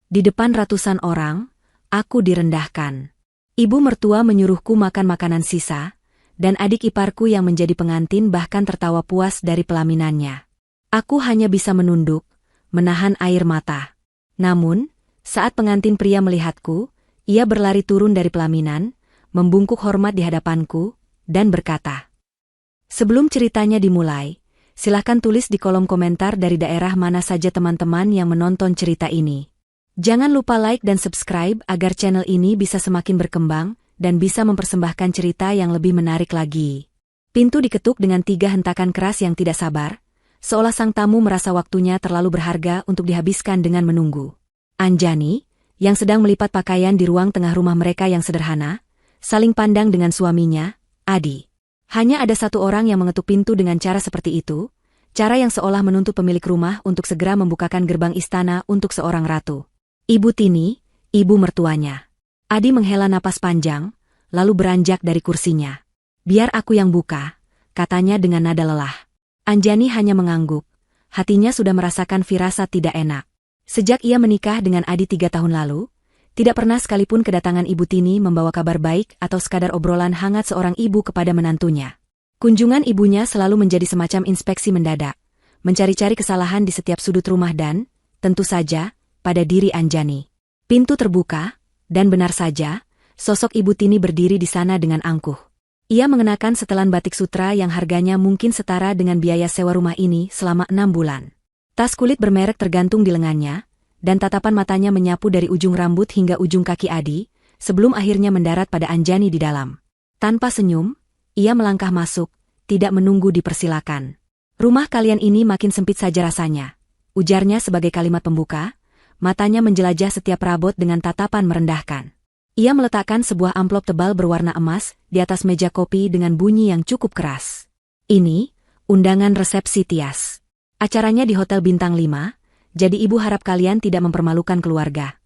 Di depan ratusan orang, aku direndahkan. Ibu mertua menyuruhku makan makanan sisa, dan adik iparku yang menjadi pengantin bahkan tertawa puas dari pelaminannya. Aku hanya bisa menunduk, menahan air mata. Namun, saat pengantin pria melihatku, ia berlari turun dari pelaminan, membungkuk hormat di hadapanku, dan berkata, "Sebelum ceritanya dimulai, silahkan tulis di kolom komentar dari daerah mana saja teman-teman yang menonton cerita ini. Jangan lupa like dan subscribe agar channel ini bisa semakin berkembang dan bisa mempersembahkan cerita yang lebih menarik lagi." Pintu diketuk dengan 3 hentakan keras yang tidak sabar, seolah sang tamu merasa waktunya terlalu berharga untuk dihabiskan dengan menunggu. Anjani, yang sedang melipat pakaian di ruang tengah rumah mereka yang sederhana, saling pandang dengan suaminya, Adi. Hanya ada satu orang yang mengetuk pintu dengan cara seperti itu, cara yang seolah menuntut pemilik rumah untuk segera membukakan gerbang istana untuk seorang ratu. Ibu Tini, ibu mertuanya. Adi menghela napas panjang, lalu beranjak dari kursinya. "Biar aku yang buka," katanya dengan nada lelah. Anjani hanya mengangguk. Hatinya sudah merasakan firasat tidak enak. Sejak ia menikah dengan Adi 3 tahun lalu, tidak pernah sekalipun kedatangan Ibu Tini membawa kabar baik atau sekadar obrolan hangat seorang ibu kepada menantunya. Kunjungan ibunya selalu menjadi semacam inspeksi mendadak, mencari-cari kesalahan di setiap sudut rumah dan, tentu saja, pada diri Anjani. Pintu terbuka, dan benar saja, sosok Ibu Tini berdiri di sana dengan angkuh. Ia mengenakan setelan batik sutra yang harganya mungkin setara dengan biaya sewa rumah ini selama 6 bulan. Tas kulit bermerek tergantung di lengannya, dan tatapan matanya menyapu dari ujung rambut hingga ujung kaki Adi, sebelum akhirnya mendarat pada Anjani di dalam. Tanpa senyum, ia melangkah masuk, tidak menunggu dipersilakan. "Rumah kalian ini makin sempit saja rasanya," ujarnya sebagai kalimat pembuka. Matanya menjelajah setiap perabot dengan tatapan merendahkan. Ia meletakkan sebuah amplop tebal berwarna emas di atas meja kopi dengan bunyi yang cukup keras. "Ini, undangan resepsi Tias. Acaranya di Hotel Bintang 5, jadi ibu harap kalian tidak mempermalukan keluarga."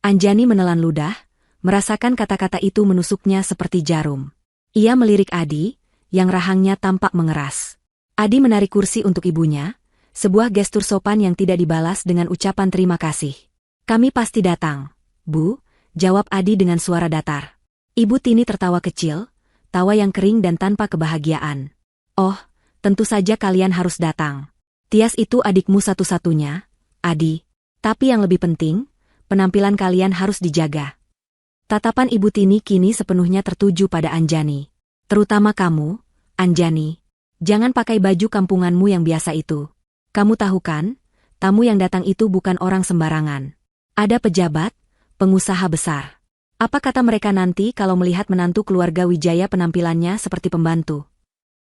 Anjani menelan ludah, merasakan kata-kata itu menusuknya seperti jarum. Ia melirik Adi, yang rahangnya tampak mengeras. Adi menarik kursi untuk ibunya, sebuah gestur sopan yang tidak dibalas dengan ucapan terima kasih. "Kami pasti datang, Bu," jawab Adi dengan suara datar. Ibu Tini tertawa kecil, tawa yang kering dan tanpa kebahagiaan. "Oh, tentu saja kalian harus datang. Tias itu adikmu satu-satunya, Adi. Tapi yang lebih penting, penampilan kalian harus dijaga." Tatapan Ibu Tini kini sepenuhnya tertuju pada Anjani. "Terutama kamu, Anjani. Jangan pakai baju kampunganmu yang biasa itu. Kamu tahu kan, tamu yang datang itu bukan orang sembarangan. Ada pejabat, pengusaha besar. Apa kata mereka nanti kalau melihat menantu keluarga Wijaya penampilannya seperti pembantu?"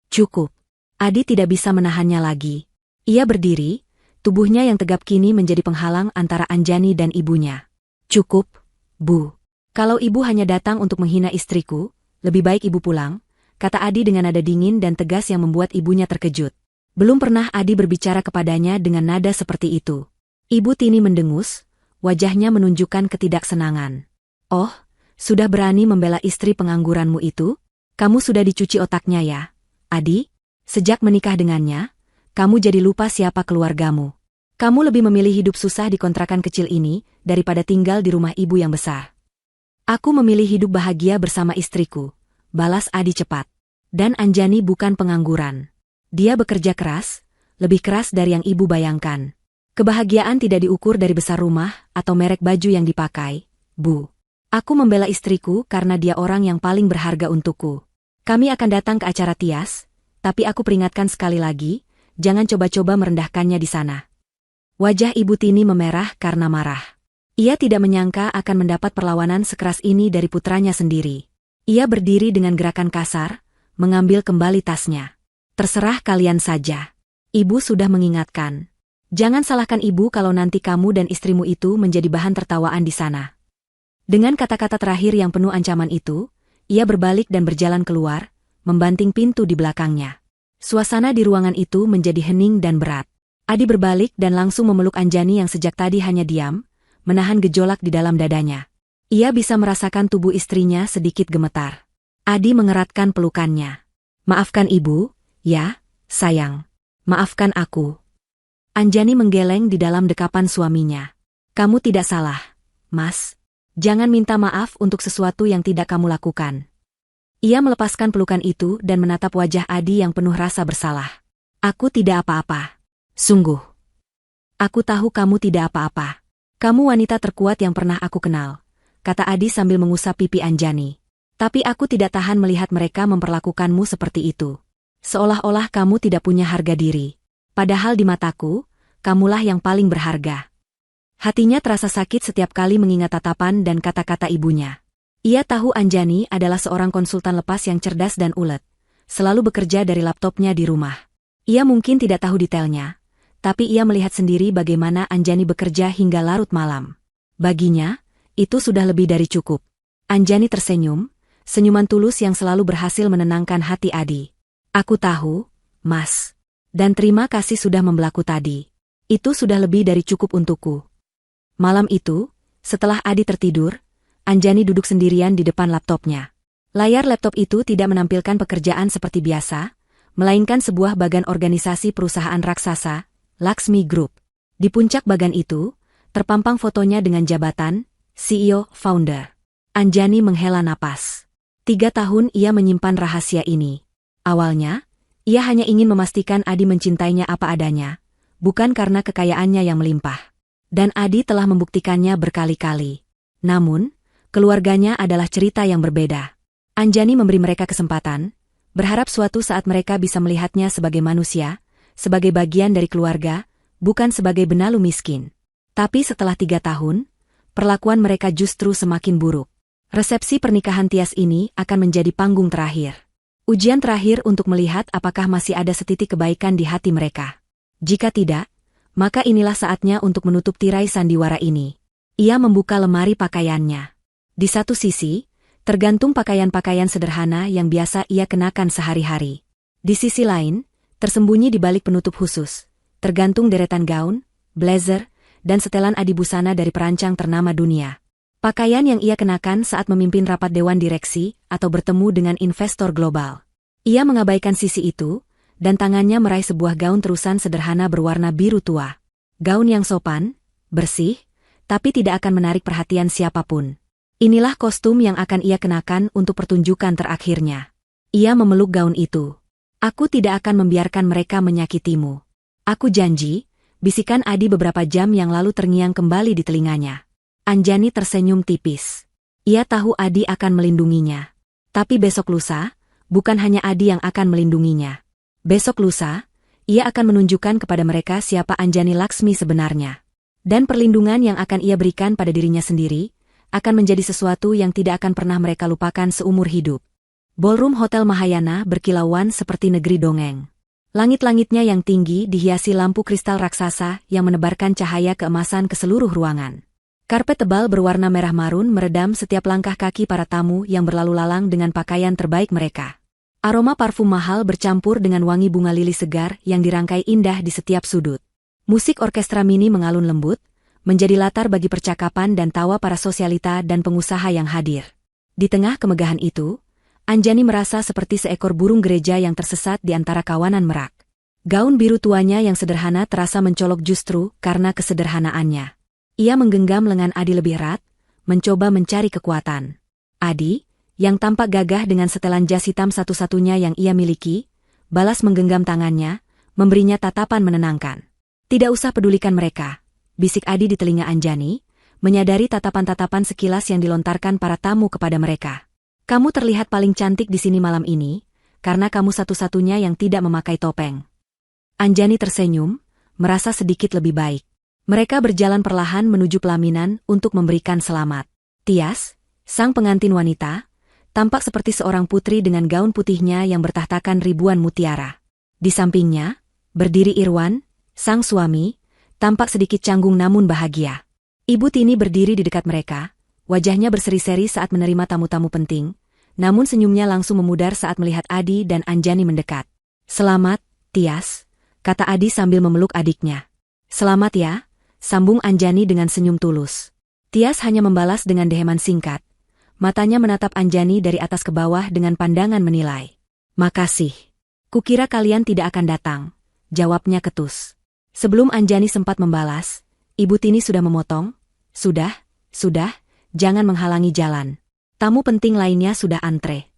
"Cukup." Adi tidak bisa menahannya lagi. Ia berdiri, tubuhnya yang tegap kini menjadi penghalang antara Anjani dan ibunya. "Cukup, Bu. Kalau ibu hanya datang untuk menghina istriku, lebih baik ibu pulang," kata Adi dengan nada dingin dan tegas yang membuat ibunya terkejut. Belum pernah Adi berbicara kepadanya dengan nada seperti itu. Ibu Tini mendengus, wajahnya menunjukkan ketidaksenangan. "Oh, sudah berani membela istri pengangguranmu itu? Kamu sudah dicuci otaknya ya, Adi? Sejak menikah dengannya, kamu jadi lupa siapa keluargamu. Kamu lebih memilih hidup susah di kontrakan kecil ini daripada tinggal di rumah ibu yang besar." "Aku memilih hidup bahagia bersama istriku," balas Adi cepat. "Dan Anjani bukan pengangguran. Dia bekerja keras, lebih keras dari yang ibu bayangkan. Kebahagiaan tidak diukur dari besar rumah atau merek baju yang dipakai, Bu. Aku membela istriku karena dia orang yang paling berharga untukku. Kami akan datang ke acara Tias, tapi aku peringatkan sekali lagi, jangan coba-coba merendahkannya di sana." Wajah Ibu Tini memerah karena marah. Ia tidak menyangka akan mendapat perlawanan sekeras ini dari putranya sendiri. Ia berdiri dengan gerakan kasar, mengambil kembali tasnya. "Terserah kalian saja. Ibu sudah mengingatkan. Jangan salahkan ibu kalau nanti kamu dan istrimu itu menjadi bahan tertawaan di sana." Dengan kata-kata terakhir yang penuh ancaman itu, ia berbalik dan berjalan keluar, membanting pintu di belakangnya. Suasana di ruangan itu menjadi hening dan berat. Adi berbalik dan langsung memeluk Anjani yang sejak tadi hanya diam, menahan gejolak di dalam dadanya. Ia bisa merasakan tubuh istrinya sedikit gemetar. Adi mengeratkan pelukannya. "Maafkan ibu, ya, sayang. Maafkan aku." Anjani menggeleng di dalam dekapan suaminya. Kamu tidak salah, Mas. Jangan minta maaf untuk sesuatu yang tidak kamu lakukan. Ia melepaskan pelukan itu dan menatap wajah Adi yang penuh rasa bersalah. Aku tidak apa-apa. Sungguh. Aku tahu kamu tidak apa-apa. Kamu wanita terkuat yang pernah aku kenal, kata Adi sambil mengusap pipi Anjani. Tapi aku tidak tahan melihat mereka memperlakukanmu seperti itu. Seolah-olah kamu tidak punya harga diri. Padahal di mataku, kamulah yang paling berharga. Hatinya terasa sakit setiap kali mengingat tatapan dan kata-kata ibunya. Ia tahu Anjani adalah seorang konsultan lepas yang cerdas dan ulet, selalu bekerja dari laptopnya di rumah. Ia mungkin tidak tahu detailnya, tapi ia melihat sendiri bagaimana Anjani bekerja hingga larut malam. Baginya, itu sudah lebih dari cukup. Anjani tersenyum, senyuman tulus yang selalu berhasil menenangkan hati Adi. Aku tahu, Mas. Dan terima kasih sudah membelaku tadi. Itu sudah lebih dari cukup untukku. Malam itu, setelah Adi tertidur, Anjani duduk sendirian di depan laptopnya. Layar laptop itu tidak menampilkan pekerjaan seperti biasa, melainkan sebuah bagan organisasi perusahaan raksasa, Laksmi Group. Di puncak bagan itu, terpampang fotonya dengan jabatan, CEO, Founder. Anjani menghela napas. 3 tahun ia menyimpan rahasia ini. Awalnya, ia hanya ingin memastikan Adi mencintainya apa adanya, bukan karena kekayaannya yang melimpah. Dan Adi telah membuktikannya berkali-kali. Namun, keluarganya adalah cerita yang berbeda. Anjani memberi mereka kesempatan, berharap suatu saat mereka bisa melihatnya sebagai manusia, sebagai bagian dari keluarga, bukan sebagai benalu miskin. Tapi setelah 3 tahun, perlakuan mereka justru semakin buruk. Resepsi pernikahan Tias ini akan menjadi panggung terakhir. Ujian terakhir untuk melihat apakah masih ada setitik kebaikan di hati mereka. Jika tidak, maka inilah saatnya untuk menutup tirai sandiwara ini. Ia membuka lemari pakaiannya. Di satu sisi, tergantung pakaian-pakaian sederhana yang biasa ia kenakan sehari-hari. Di sisi lain, tersembunyi di balik penutup khusus, tergantung deretan gaun, blazer, dan setelan adi busana dari perancang ternama dunia. Pakaian yang ia kenakan saat memimpin rapat dewan direksi atau bertemu dengan investor global. Ia mengabaikan sisi itu, dan tangannya meraih sebuah gaun terusan sederhana berwarna biru tua. Gaun yang sopan, bersih, tapi tidak akan menarik perhatian siapapun. Inilah kostum yang akan ia kenakan untuk pertunjukan terakhirnya. Ia memeluk gaun itu. Aku tidak akan membiarkan mereka menyakitimu. Aku janji, bisikan Adi beberapa jam yang lalu terngiang kembali di telinganya. Anjani tersenyum tipis. Ia tahu Adi akan melindunginya. Tapi besok lusa, bukan hanya Adi yang akan melindunginya. Besok lusa, ia akan menunjukkan kepada mereka siapa Anjani Laksmi sebenarnya. Dan perlindungan yang akan ia berikan pada dirinya sendiri, akan menjadi sesuatu yang tidak akan pernah mereka lupakan seumur hidup. Ballroom Hotel Mahayana berkilauan seperti negeri dongeng. Langit-langitnya yang tinggi dihiasi lampu kristal raksasa yang menebarkan cahaya keemasan ke seluruh ruangan. Karpet tebal berwarna merah marun meredam setiap langkah kaki para tamu yang berlalu lalang dengan pakaian terbaik mereka. Aroma parfum mahal bercampur dengan wangi bunga lili segar yang dirangkai indah di setiap sudut. Musik orkestra mini mengalun lembut, menjadi latar bagi percakapan dan tawa para sosialita dan pengusaha yang hadir. Di tengah kemegahan itu, Anjani merasa seperti seekor burung gereja yang tersesat di antara kawanan merak. Gaun biru tuanya yang sederhana terasa mencolok justru karena kesederhanaannya. Ia menggenggam lengan Adi lebih erat, mencoba mencari kekuatan. Adi, yang tampak gagah dengan setelan jas hitam satu-satunya yang ia miliki, balas menggenggam tangannya, memberinya tatapan menenangkan. Tidak usah pedulikan mereka, bisik Adi di telinga Anjani, menyadari tatapan-tatapan sekilas yang dilontarkan para tamu kepada mereka. Kamu terlihat paling cantik di sini malam ini, karena kamu satu-satunya yang tidak memakai topeng. Anjani tersenyum, merasa sedikit lebih baik. Mereka berjalan perlahan menuju pelaminan untuk memberikan selamat. Tias, sang pengantin wanita, tampak seperti seorang putri dengan gaun putihnya yang bertahtakan ribuan mutiara. Di sampingnya, berdiri Irwan, sang suami, tampak sedikit canggung namun bahagia. Ibu Tini berdiri di dekat mereka, wajahnya berseri-seri saat menerima tamu-tamu penting, namun senyumnya langsung memudar saat melihat Adi dan Anjani mendekat. Selamat, Tias, kata Adi sambil memeluk adiknya. Selamat ya, sambung Anjani dengan senyum tulus. Tias hanya membalas dengan deheman singkat. Matanya menatap Anjani dari atas ke bawah dengan pandangan menilai. Makasih. Kukira kalian tidak akan datang, jawabnya ketus. Sebelum Anjani sempat membalas, Ibu Tini sudah memotong, Sudah, jangan menghalangi jalan. Tamu penting lainnya sudah antre.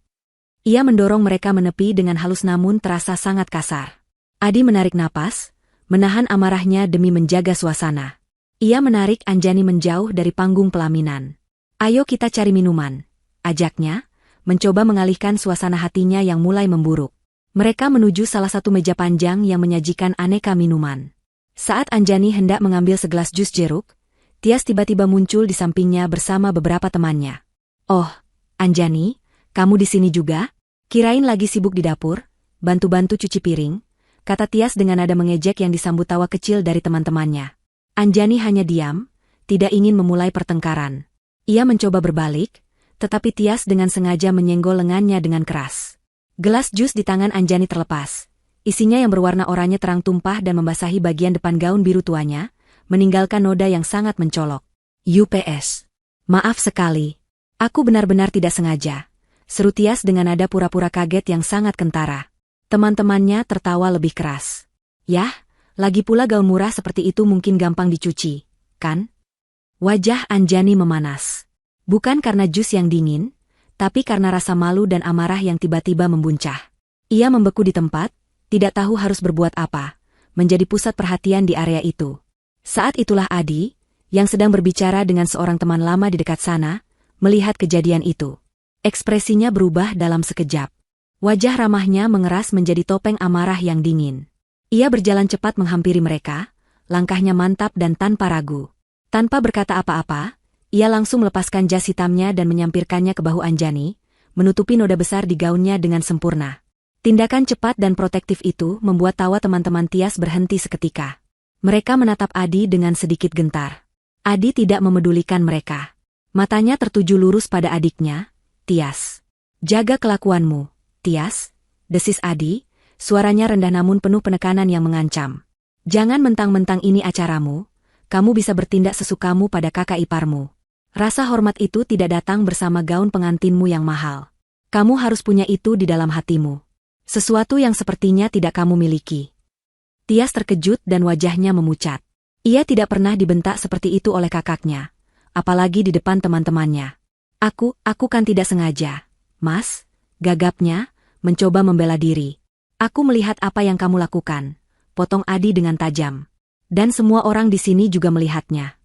Ia mendorong mereka menepi dengan halus namun terasa sangat kasar. Adi menarik napas, menahan amarahnya demi menjaga suasana. Ia menarik Anjani menjauh dari panggung pelaminan. Ayo kita cari minuman, ajaknya, mencoba mengalihkan suasana hatinya yang mulai memburuk. Mereka menuju salah satu meja panjang yang menyajikan aneka minuman. Saat Anjani hendak mengambil segelas jus jeruk, Tias tiba-tiba muncul di sampingnya bersama beberapa temannya. Oh, Anjani, kamu di sini juga? Kirain lagi sibuk di dapur, bantu-bantu cuci piring, kata Tias dengan nada mengejek yang disambut tawa kecil dari teman-temannya. Anjani hanya diam, tidak ingin memulai pertengkaran. Ia mencoba berbalik, tetapi Tias dengan sengaja menyenggol lengannya dengan keras. Gelas jus di tangan Anjani terlepas. Isinya yang berwarna oranye terang tumpah dan membasahi bagian depan gaun biru tuanya, meninggalkan noda yang sangat mencolok. UPS. Maaf sekali. Aku benar-benar tidak sengaja. Seru Tias dengan nada pura-pura kaget yang sangat kentara. Teman-temannya tertawa lebih keras. Yah, lagi pula gaun murah seperti itu mungkin gampang dicuci, kan? Wajah Anjani memanas. Bukan karena jus yang dingin, tapi karena rasa malu dan amarah yang tiba-tiba membuncah. Ia membeku di tempat, tidak tahu harus berbuat apa, menjadi pusat perhatian di area itu. Saat itulah Adi, yang sedang berbicara dengan seorang teman lama di dekat sana, melihat kejadian itu. Ekspresinya berubah dalam sekejap. Wajah ramahnya mengeras menjadi topeng amarah yang dingin. Ia berjalan cepat menghampiri mereka, langkahnya mantap dan tanpa ragu. Tanpa berkata apa-apa, ia langsung melepaskan jas hitamnya dan menyampirkannya ke bahu Anjani, menutupi noda besar di gaunnya dengan sempurna. Tindakan cepat dan protektif itu membuat tawa teman-teman Tias berhenti seketika. Mereka menatap Adi dengan sedikit gentar. Adi tidak memedulikan mereka. Matanya tertuju lurus pada adiknya, Tias. Jaga kelakuanmu, Tias, desis Adi, suaranya rendah namun penuh penekanan yang mengancam. Jangan mentang-mentang ini acaramu, kamu bisa bertindak sesukamu pada kakak iparmu. Rasa hormat itu tidak datang bersama gaun pengantinmu yang mahal. Kamu harus punya itu di dalam hatimu. Sesuatu yang sepertinya tidak kamu miliki. Tias terkejut dan wajahnya memucat. Ia tidak pernah dibentak seperti itu oleh kakaknya, apalagi di depan teman-temannya. Aku kan tidak sengaja, Mas, gagapnya, mencoba membela diri. Aku melihat apa yang kamu lakukan, potong Adi dengan tajam. Dan semua orang di sini juga melihatnya.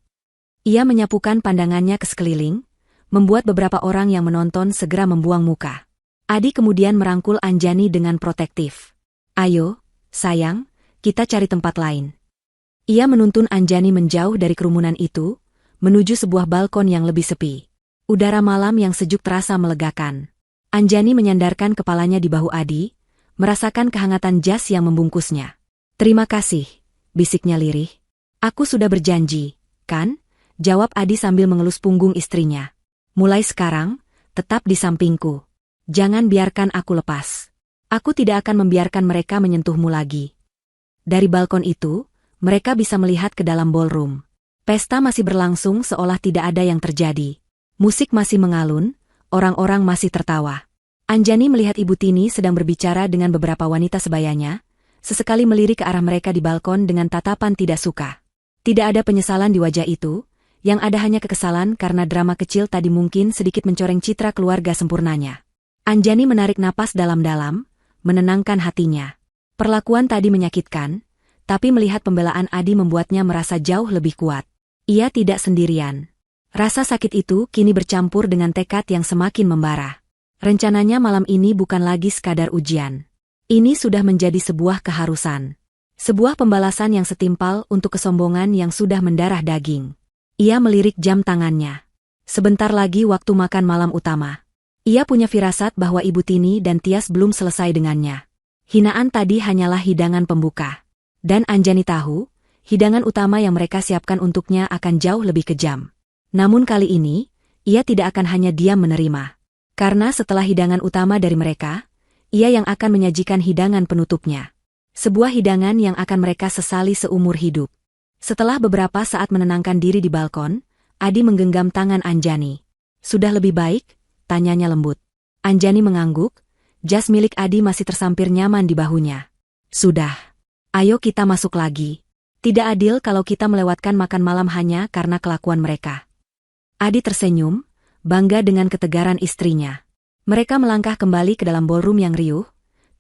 Ia menyapukan pandangannya ke sekeliling, membuat beberapa orang yang menonton segera membuang muka. Adi kemudian merangkul Anjani dengan protektif. Ayo, sayang, kita cari tempat lain. Ia menuntun Anjani menjauh dari kerumunan itu, menuju sebuah balkon yang lebih sepi. Udara malam yang sejuk terasa melegakan. Anjani menyandarkan kepalanya di bahu Adi, merasakan kehangatan jas yang membungkusnya. Terima kasih, bisiknya lirih. Aku sudah berjanji, kan? Jawab Adi sambil mengelus punggung istrinya. Mulai sekarang, tetap di sampingku. Jangan biarkan aku lepas. Aku tidak akan membiarkan mereka menyentuhmu lagi. Dari balkon itu, mereka bisa melihat ke dalam ballroom. Pesta masih berlangsung seolah tidak ada yang terjadi. Musik masih mengalun, orang-orang masih tertawa. Anjani melihat Ibu Tini sedang berbicara dengan beberapa wanita sebayanya, sesekali melirik ke arah mereka di balkon dengan tatapan tidak suka. Tidak ada penyesalan di wajah itu, yang ada hanya kekesalan karena drama kecil tadi mungkin sedikit mencoreng citra keluarga sempurnanya. Anjani menarik napas dalam-dalam, menenangkan hatinya. Perlakuan tadi menyakitkan, tapi melihat pembelaan Adi membuatnya merasa jauh lebih kuat. Ia tidak sendirian. Rasa sakit itu kini bercampur dengan tekad yang semakin membara. Rencananya malam ini bukan lagi sekadar ujian. Ini sudah menjadi sebuah keharusan. Sebuah pembalasan yang setimpal untuk kesombongan yang sudah mendarah daging. Ia melirik jam tangannya. Sebentar lagi waktu makan malam utama. Ia punya firasat bahwa Ibu Tini dan Tias belum selesai dengannya. Hinaan tadi hanyalah hidangan pembuka. Dan Anjani tahu, hidangan utama yang mereka siapkan untuknya akan jauh lebih kejam. Namun kali ini, ia tidak akan hanya diam menerima. Karena setelah hidangan utama dari mereka, ia yang akan menyajikan hidangan penutupnya. Sebuah hidangan yang akan mereka sesali seumur hidup. Setelah beberapa saat menenangkan diri di balkon, Adi menggenggam tangan Anjani. Sudah lebih baik? Tanyanya lembut. Anjani mengangguk. Jas milik Adi masih tersampir nyaman di bahunya. Sudah. Ayo kita masuk lagi. Tidak adil kalau kita melewatkan makan malam hanya karena kelakuan mereka. Adi tersenyum, bangga dengan ketegaran istrinya. Mereka melangkah kembali ke dalam ballroom yang riuh,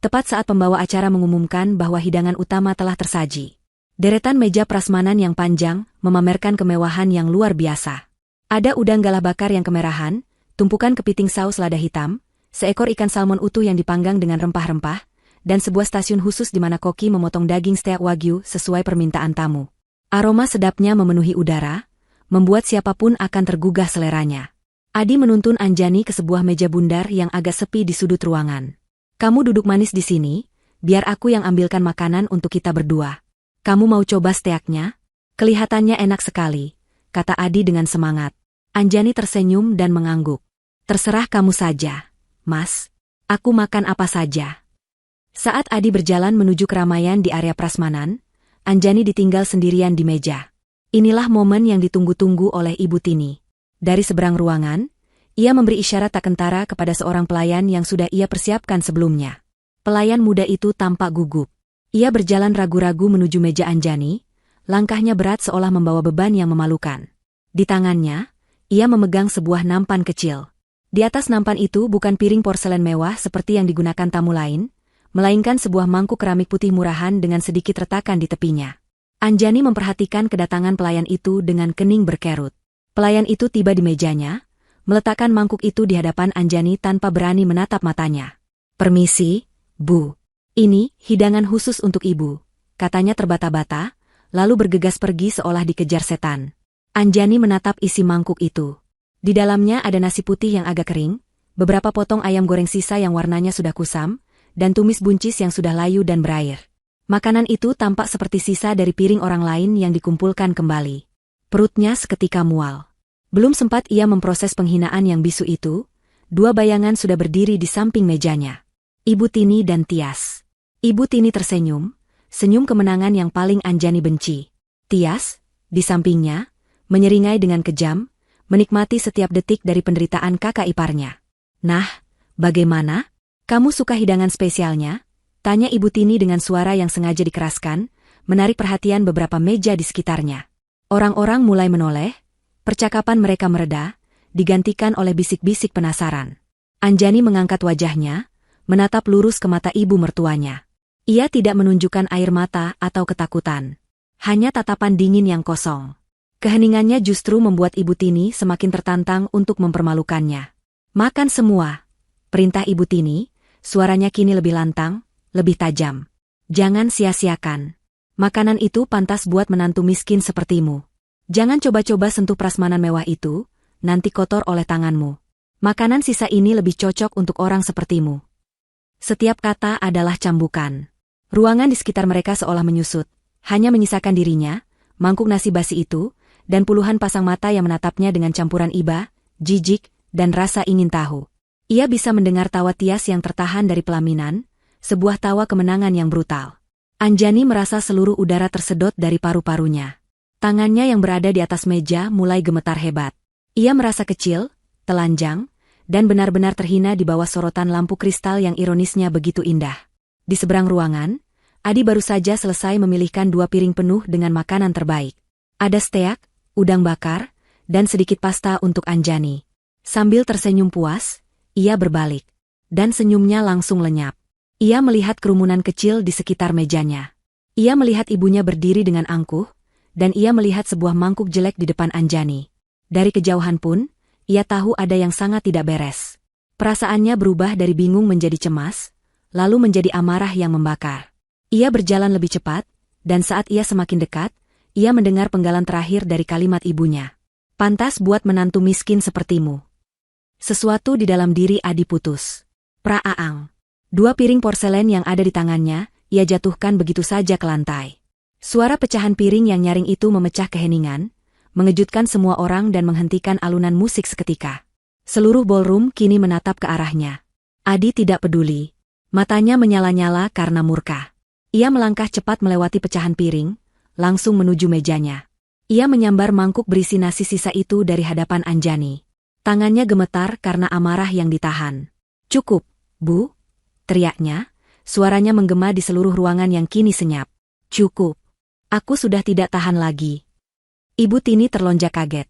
tepat saat pembawa acara mengumumkan bahwa hidangan utama telah tersaji. Deretan meja prasmanan yang panjang memamerkan kemewahan yang luar biasa. Ada udang galah bakar yang kemerahan, tumpukan kepiting saus lada hitam, seekor ikan salmon utuh yang dipanggang dengan rempah-rempah, dan sebuah stasiun khusus di mana koki memotong daging steak wagyu sesuai permintaan tamu. Aroma sedapnya memenuhi udara, membuat siapapun akan tergugah seleranya. Adi menuntun Anjani ke sebuah meja bundar yang agak sepi di sudut ruangan. Kamu duduk manis di sini, biar aku yang ambilkan makanan untuk kita berdua. Kamu mau coba steaknya? Kelihatannya enak sekali, kata Adi dengan semangat. Anjani tersenyum dan mengangguk. Terserah kamu saja, Mas. Aku makan apa saja. Saat Adi berjalan menuju keramaian di area prasmanan, Anjani ditinggal sendirian di meja. Inilah momen yang ditunggu-tunggu oleh Ibu Tini. Dari seberang ruangan, ia memberi isyarat tak kentara kepada seorang pelayan yang sudah ia persiapkan sebelumnya. Pelayan muda itu tampak gugup. Ia berjalan ragu-ragu menuju meja Anjani, langkahnya berat seolah membawa beban yang memalukan. Di tangannya, ia memegang sebuah nampan kecil. Di atas nampan itu bukan piring porselen mewah seperti yang digunakan tamu lain, melainkan sebuah mangkuk keramik putih murahan dengan sedikit retakan di tepinya. Anjani memperhatikan kedatangan pelayan itu dengan kening berkerut. Pelayan itu tiba di mejanya, meletakkan mangkuk itu di hadapan Anjani tanpa berani menatap matanya. Permisi, Bu. Ini hidangan khusus untuk Ibu, katanya terbata-bata, lalu bergegas pergi seolah dikejar setan. Anjani menatap isi mangkuk itu. Di dalamnya ada nasi putih yang agak kering, beberapa potong ayam goreng sisa yang warnanya sudah kusam, dan tumis buncis yang sudah layu dan berair. Makanan itu tampak seperti sisa dari piring orang lain yang dikumpulkan kembali. Perutnya seketika mual. Belum sempat ia memproses penghinaan yang bisu itu, dua bayangan sudah berdiri di samping mejanya. Ibu Tini dan Tias. Ibu Tini tersenyum, senyum kemenangan yang paling Anjani benci. Tias, di sampingnya, menyeringai dengan kejam, menikmati setiap detik dari penderitaan kakak iparnya. Nah, bagaimana? Kamu suka hidangan spesialnya? Tanya Ibu Tini dengan suara yang sengaja dikeraskan, menarik perhatian beberapa meja di sekitarnya. Orang-orang mulai menoleh, percakapan mereka mereda, digantikan oleh bisik-bisik penasaran. Anjani mengangkat wajahnya, menatap lurus ke mata ibu mertuanya. Ia tidak menunjukkan air mata atau ketakutan. Hanya tatapan dingin yang kosong. Keheningannya justru membuat Ibu Tini semakin tertantang untuk mempermalukannya. Makan semua, perintah Ibu Tini, suaranya kini lebih lantang, lebih tajam. Jangan sia-siakan. Makanan itu pantas buat menantu miskin sepertimu. Jangan coba-coba sentuh prasmanan mewah itu, nanti kotor oleh tanganmu. Makanan sisa ini lebih cocok untuk orang sepertimu. Setiap kata adalah cambukan. Ruangan di sekitar mereka seolah menyusut, hanya menyisakan dirinya, mangkuk nasi basi itu, dan puluhan pasang mata yang menatapnya dengan campuran iba, jijik, dan rasa ingin tahu. Ia bisa mendengar tawa Tias yang tertahan dari pelaminan, sebuah tawa kemenangan yang brutal. Anjani merasa seluruh udara tersedot dari paru-parunya. Tangannya yang berada di atas meja mulai gemetar hebat. Ia merasa kecil, telanjang, dan benar-benar terhina di bawah sorotan lampu kristal yang ironisnya begitu indah. Di seberang ruangan, Adi baru saja selesai memilihkan 2 piring penuh dengan makanan terbaik. Ada steak, udang bakar, dan sedikit pasta untuk Anjani. Sambil tersenyum puas, ia berbalik. Dan senyumnya langsung lenyap. Ia melihat kerumunan kecil di sekitar mejanya. Ia melihat ibunya berdiri dengan angkuh, dan ia melihat sebuah mangkuk jelek di depan Anjani. Dari kejauhan pun, ia tahu ada yang sangat tidak beres. Perasaannya berubah dari bingung menjadi cemas, lalu menjadi amarah yang membakar. Ia berjalan lebih cepat, dan saat ia semakin dekat, ia mendengar penggalan terakhir dari kalimat ibunya. Pantas buat menantu miskin sepertimu. Sesuatu di dalam diri Adi putus. Praaang. 2 piring porselen yang ada di tangannya, ia jatuhkan begitu saja ke lantai. Suara pecahan piring yang nyaring itu memecah keheningan, mengejutkan semua orang dan menghentikan alunan musik seketika. Seluruh ballroom kini menatap ke arahnya. Adi tidak peduli. Matanya menyala-nyala karena murka. Ia melangkah cepat melewati pecahan piring, langsung menuju mejanya. Ia menyambar mangkuk berisi nasi sisa itu dari hadapan Anjani. Tangannya gemetar karena amarah yang ditahan. Cukup, Bu, teriaknya, suaranya menggema di seluruh ruangan yang kini senyap. Cukup. Aku sudah tidak tahan lagi. Ibu Tini terlonjak kaget.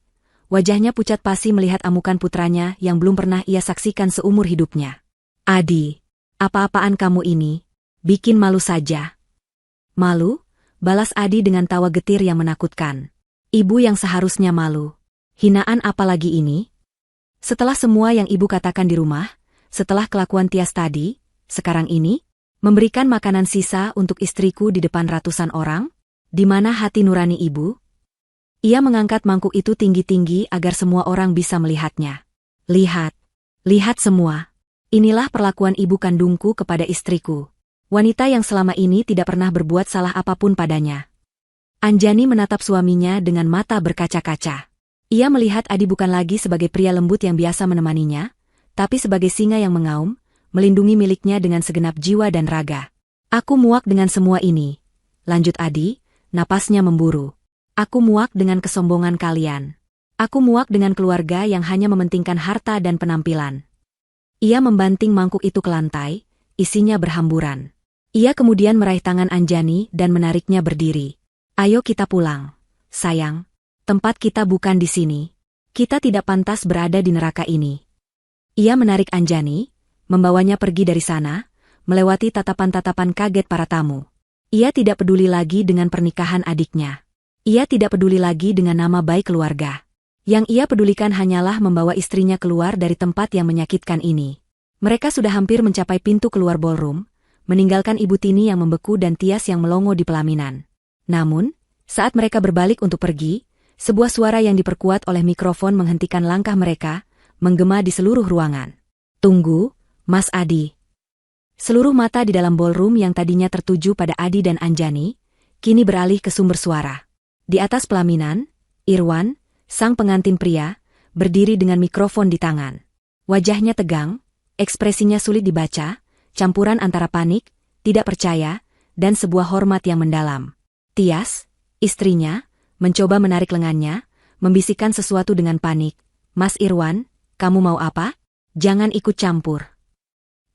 Wajahnya pucat pasi melihat amukan putranya yang belum pernah ia saksikan seumur hidupnya. Adi, apa-apaan kamu ini? Bikin malu saja. Malu? Balas Adi dengan tawa getir yang menakutkan. Ibu yang seharusnya malu. Hinaan apa lagi ini? Setelah semua yang ibu katakan di rumah, setelah kelakuan Tias tadi, sekarang ini, memberikan makanan sisa untuk istriku di depan ratusan orang? Di mana hati nurani ibu? Ia mengangkat mangkuk itu tinggi-tinggi agar semua orang bisa melihatnya. Lihat. Lihat semua. Inilah perlakuan ibu kandungku kepada istriku. Wanita yang selama ini tidak pernah berbuat salah apapun padanya. Anjani menatap suaminya dengan mata berkaca-kaca. Ia melihat Adi bukan lagi sebagai pria lembut yang biasa menemaninya, tapi sebagai singa yang mengaum, melindungi miliknya dengan segenap jiwa dan raga. Aku muak dengan semua ini. Lanjut Adi, napasnya memburu. Aku muak dengan kesombongan kalian. Aku muak dengan keluarga yang hanya mementingkan harta dan penampilan. Ia membanting mangkuk itu ke lantai, isinya berhamburan. Ia kemudian meraih tangan Anjani dan menariknya berdiri. Ayo kita pulang. Sayang, tempat kita bukan di sini. Kita tidak pantas berada di neraka ini. Ia menarik Anjani, membawanya pergi dari sana, melewati tatapan-tatapan kaget para tamu. Ia tidak peduli lagi dengan pernikahan adiknya. Ia tidak peduli lagi dengan nama baik keluarga. Yang ia pedulikan hanyalah membawa istrinya keluar dari tempat yang menyakitkan ini. Mereka sudah hampir mencapai pintu keluar ballroom, meninggalkan Ibu Tini yang membeku dan Tias yang melongo di pelaminan. Namun, saat mereka berbalik untuk pergi, sebuah suara yang diperkuat oleh mikrofon menghentikan langkah mereka, menggema di seluruh ruangan. Tunggu, Mas Adi. Seluruh mata di dalam ballroom yang tadinya tertuju pada Adi dan Anjani, kini beralih ke sumber suara. Di atas pelaminan, Irwan, sang pengantin pria, berdiri dengan mikrofon di tangan. Wajahnya tegang, ekspresinya sulit dibaca, campuran antara panik, tidak percaya, dan sebuah hormat yang mendalam. Tias, istrinya, mencoba menarik lengannya, membisikkan sesuatu dengan panik. Mas Irwan, kamu mau apa? Jangan ikut campur.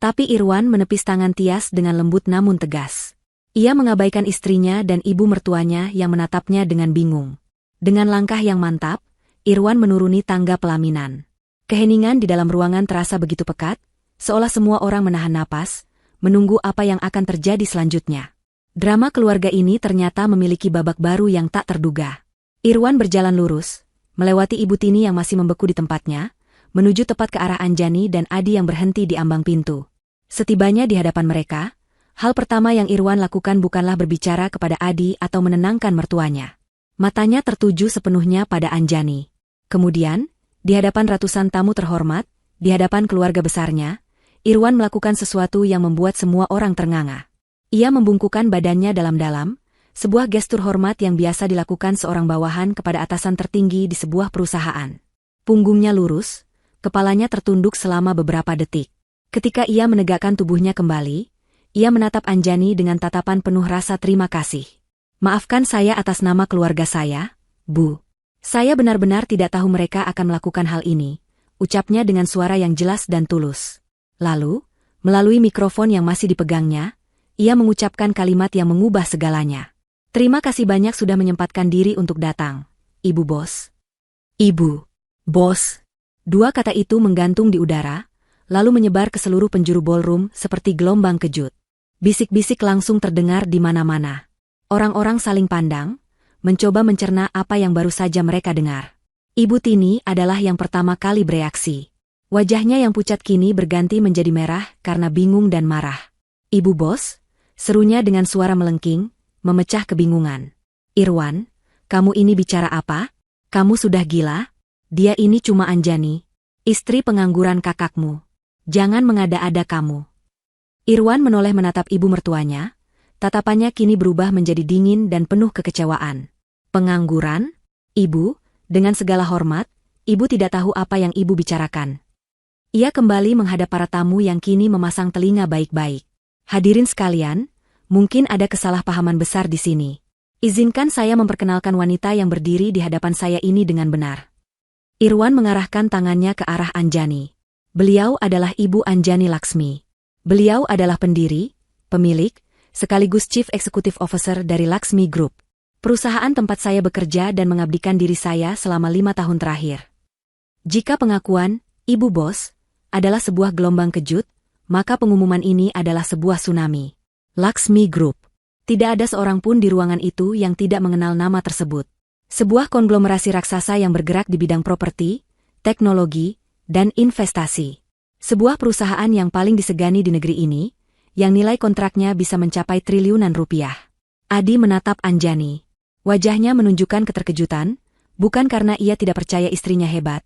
Tapi Irwan menepis tangan Tias dengan lembut namun tegas. Ia mengabaikan istrinya dan ibu mertuanya yang menatapnya dengan bingung. Dengan langkah yang mantap, Irwan menuruni tangga pelaminan. Keheningan di dalam ruangan terasa begitu pekat, seolah semua orang menahan napas, menunggu apa yang akan terjadi selanjutnya. Drama keluarga ini ternyata memiliki babak baru yang tak terduga. Irwan berjalan lurus, melewati Ibu Tini yang masih membeku di tempatnya, menuju tepat ke arah Anjani dan Adi yang berhenti di ambang pintu. Setibanya di hadapan mereka, hal pertama yang Irwan lakukan bukanlah berbicara kepada Adi atau menenangkan mertuanya. Matanya tertuju sepenuhnya pada Anjani. Kemudian, di hadapan ratusan tamu terhormat, di hadapan keluarga besarnya, Irwan melakukan sesuatu yang membuat semua orang ternganga. Ia membungkukkan badannya dalam-dalam, sebuah gestur hormat yang biasa dilakukan seorang bawahan kepada atasan tertinggi di sebuah perusahaan. Punggungnya lurus, kepalanya tertunduk selama beberapa detik. Ketika ia menegakkan tubuhnya kembali, ia menatap Anjani dengan tatapan penuh rasa terima kasih. Maafkan saya atas nama keluarga saya, Bu. Saya benar-benar tidak tahu mereka akan melakukan hal ini, ucapnya dengan suara yang jelas dan tulus. Lalu, melalui mikrofon yang masih dipegangnya, ia mengucapkan kalimat yang mengubah segalanya. Terima kasih banyak sudah menyempatkan diri untuk datang, Ibu Bos. Ibu Bos. Dua kata itu menggantung di udara, lalu menyebar ke seluruh penjuru ballroom seperti gelombang kejut. Bisik-bisik langsung terdengar di mana-mana. Orang-orang saling pandang, mencoba mencerna apa yang baru saja mereka dengar. Ibu Tini adalah yang pertama kali bereaksi. Wajahnya yang pucat kini berganti menjadi merah karena bingung dan marah. Ibu Bos, serunya dengan suara melengking, memecah kebingungan. Irwan, kamu ini bicara apa? Kamu sudah gila? Dia ini cuma Anjani, istri pengangguran kakakmu. Jangan mengada-ada kamu. Irwan menoleh menatap ibu mertuanya, tatapannya kini berubah menjadi dingin dan penuh kekecewaan. Pengangguran? Ibu, dengan segala hormat, ibu tidak tahu apa yang ibu bicarakan. Ia kembali menghadap para tamu yang kini memasang telinga baik-baik. Hadirin sekalian, mungkin ada kesalahpahaman besar di sini. Izinkan saya memperkenalkan wanita yang berdiri di hadapan saya ini dengan benar. Irwan mengarahkan tangannya ke arah Anjani. Beliau adalah Ibu Anjani Laksmi. Beliau adalah pendiri, pemilik, sekaligus Chief Executive Officer dari Laksmi Group. Perusahaan tempat saya bekerja dan mengabdikan diri saya selama 5 tahun terakhir. Jika pengakuan, Ibu Bos, adalah sebuah gelombang kejut, maka pengumuman ini adalah sebuah tsunami. Laxmi Group. Tidak ada seorang pun di ruangan itu yang tidak mengenal nama tersebut. Sebuah konglomerasi raksasa yang bergerak di bidang properti, teknologi, dan investasi. Sebuah perusahaan yang paling disegani di negeri ini, yang nilai kontraknya bisa mencapai triliunan rupiah. Adi menatap Anjani. Wajahnya menunjukkan keterkejutan, bukan karena ia tidak percaya istrinya hebat,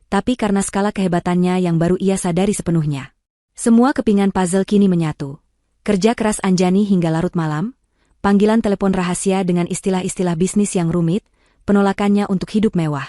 tapi karena skala kehebatannya yang baru ia sadari sepenuhnya. Semua kepingan puzzle kini menyatu. Kerja keras Anjani hingga larut malam, panggilan telepon rahasia dengan istilah-istilah bisnis yang rumit, penolakannya untuk hidup mewah.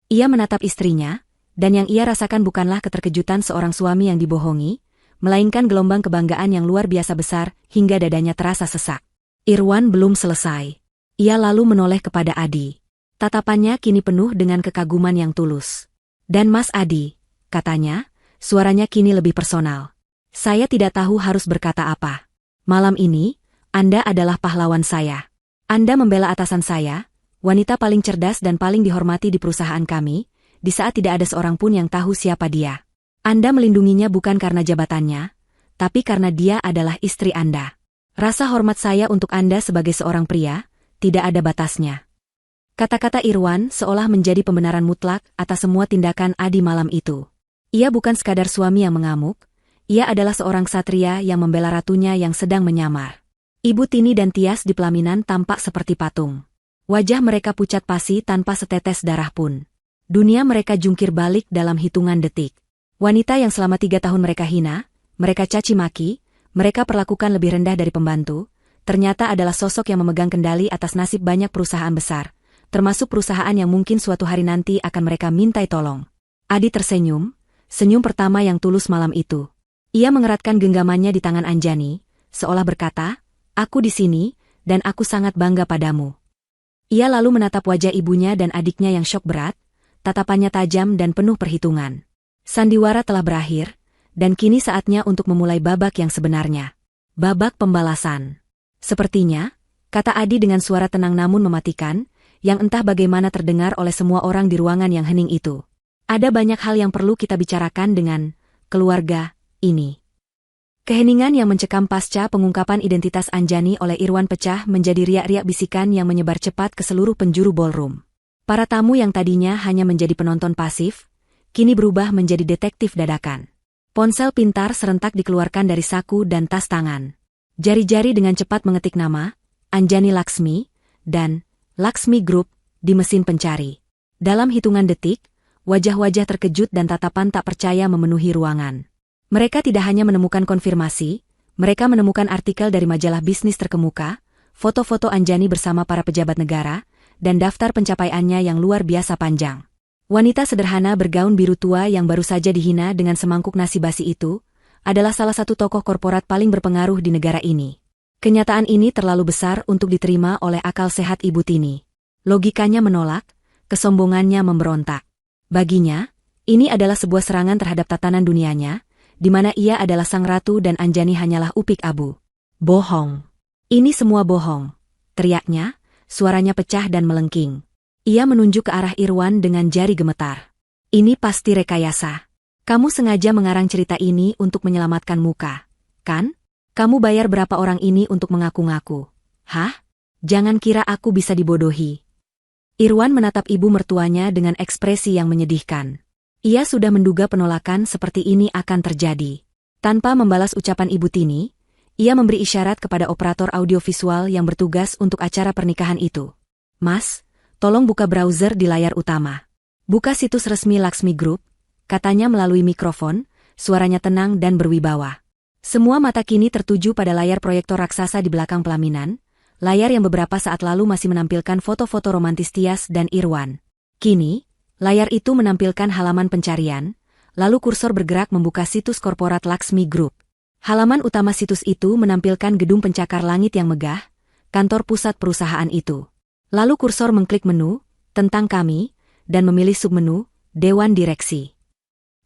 Ia menatap istrinya, dan yang ia rasakan bukanlah keterkejutan seorang suami yang dibohongi, melainkan gelombang kebanggaan yang luar biasa besar hingga dadanya terasa sesak. Irwan belum selesai. Ia lalu menoleh kepada Adi. Tatapannya kini penuh dengan kekaguman yang tulus. Dan Mas Adi, katanya, suaranya kini lebih personal. Saya tidak tahu harus berkata apa. Malam ini, Anda adalah pahlawan saya. Anda membela atasan saya, wanita paling cerdas dan paling dihormati di perusahaan kami, di saat tidak ada seorang pun yang tahu siapa dia. Anda melindunginya bukan karena jabatannya, tapi karena dia adalah istri Anda. Rasa hormat saya untuk Anda sebagai seorang pria, tidak ada batasnya. Kata-kata Irwan seolah menjadi pembenaran mutlak atas semua tindakan Adi malam itu. Ia bukan sekadar suami yang mengamuk, ia adalah seorang ksatria yang membela ratunya yang sedang menyamar. Ibu Tini dan Tias di pelaminan tampak seperti patung. Wajah mereka pucat pasi tanpa setetes darah pun. Dunia mereka jungkir balik dalam hitungan detik. Wanita yang selama 3 tahun mereka hina, mereka caci maki, mereka perlakukan lebih rendah dari pembantu, ternyata adalah sosok yang memegang kendali atas nasib banyak perusahaan besar, termasuk perusahaan yang mungkin suatu hari nanti akan mereka mintai tolong. Adi tersenyum, senyum pertama yang tulus malam itu. Ia mengeratkan genggamannya di tangan Anjani, seolah berkata, "Aku di sini, dan aku sangat bangga padamu." Ia lalu menatap wajah ibunya dan adiknya yang syok berat, tatapannya tajam dan penuh perhitungan. Sandiwara telah berakhir, dan kini saatnya untuk memulai babak yang sebenarnya. Babak pembalasan. Sepertinya, kata Adi dengan suara tenang namun mematikan, yang entah bagaimana terdengar oleh semua orang di ruangan yang hening itu. Ada banyak hal yang perlu kita bicarakan dengan keluarga ini. Keheningan yang mencekam pasca pengungkapan identitas Anjani oleh Irwan pecah menjadi riak-riak bisikan yang menyebar cepat ke seluruh penjuru ballroom. Para tamu yang tadinya hanya menjadi penonton pasif, kini berubah menjadi detektif dadakan. Ponsel pintar serentak dikeluarkan dari saku dan tas tangan. Jari-jari dengan cepat mengetik nama, Anjani Laxmi, dan Laxmi Group, di mesin pencari. Dalam hitungan detik, wajah-wajah terkejut dan tatapan tak percaya memenuhi ruangan. Mereka tidak hanya menemukan konfirmasi, mereka menemukan artikel dari majalah bisnis terkemuka, foto-foto Anjani bersama para pejabat negara, dan daftar pencapaiannya yang luar biasa panjang. Wanita sederhana bergaun biru tua yang baru saja dihina dengan semangkuk nasi basi itu, adalah salah satu tokoh korporat paling berpengaruh di negara ini. Kenyataan ini terlalu besar untuk diterima oleh akal sehat Ibu Tini. Logikanya menolak, kesombongannya memberontak. Baginya, ini adalah sebuah serangan terhadap tatanan dunianya, di mana ia adalah sang ratu dan Anjani hanyalah upik abu. Bohong. Ini semua bohong, teriaknya, suaranya pecah dan melengking. Ia menunjuk ke arah Irwan dengan jari gemetar. Ini pasti rekayasa. Kamu sengaja mengarang cerita ini untuk menyelamatkan muka, kan? Kamu bayar berapa orang ini untuk mengaku-ngaku? Hah? Jangan kira aku bisa dibodohi. Irwan menatap ibu mertuanya dengan ekspresi yang menyedihkan. Ia sudah menduga penolakan seperti ini akan terjadi. Tanpa membalas ucapan Ibu Tini, ia memberi isyarat kepada operator audiovisual yang bertugas untuk acara pernikahan itu. "Mas, tolong buka browser di layar utama. Buka situs resmi Laxmi Group," katanya melalui mikrofon, suaranya tenang dan berwibawa. Semua mata kini tertuju pada layar proyektor raksasa di belakang pelaminan, layar yang beberapa saat lalu masih menampilkan foto-foto romantis Tias dan Irwan. Kini, layar itu menampilkan halaman pencarian, lalu kursor bergerak membuka situs korporat Laxmi Group. Halaman utama situs itu menampilkan gedung pencakar langit yang megah, kantor pusat perusahaan itu. Lalu kursor mengklik menu, tentang kami, dan memilih submenu, Dewan Direksi.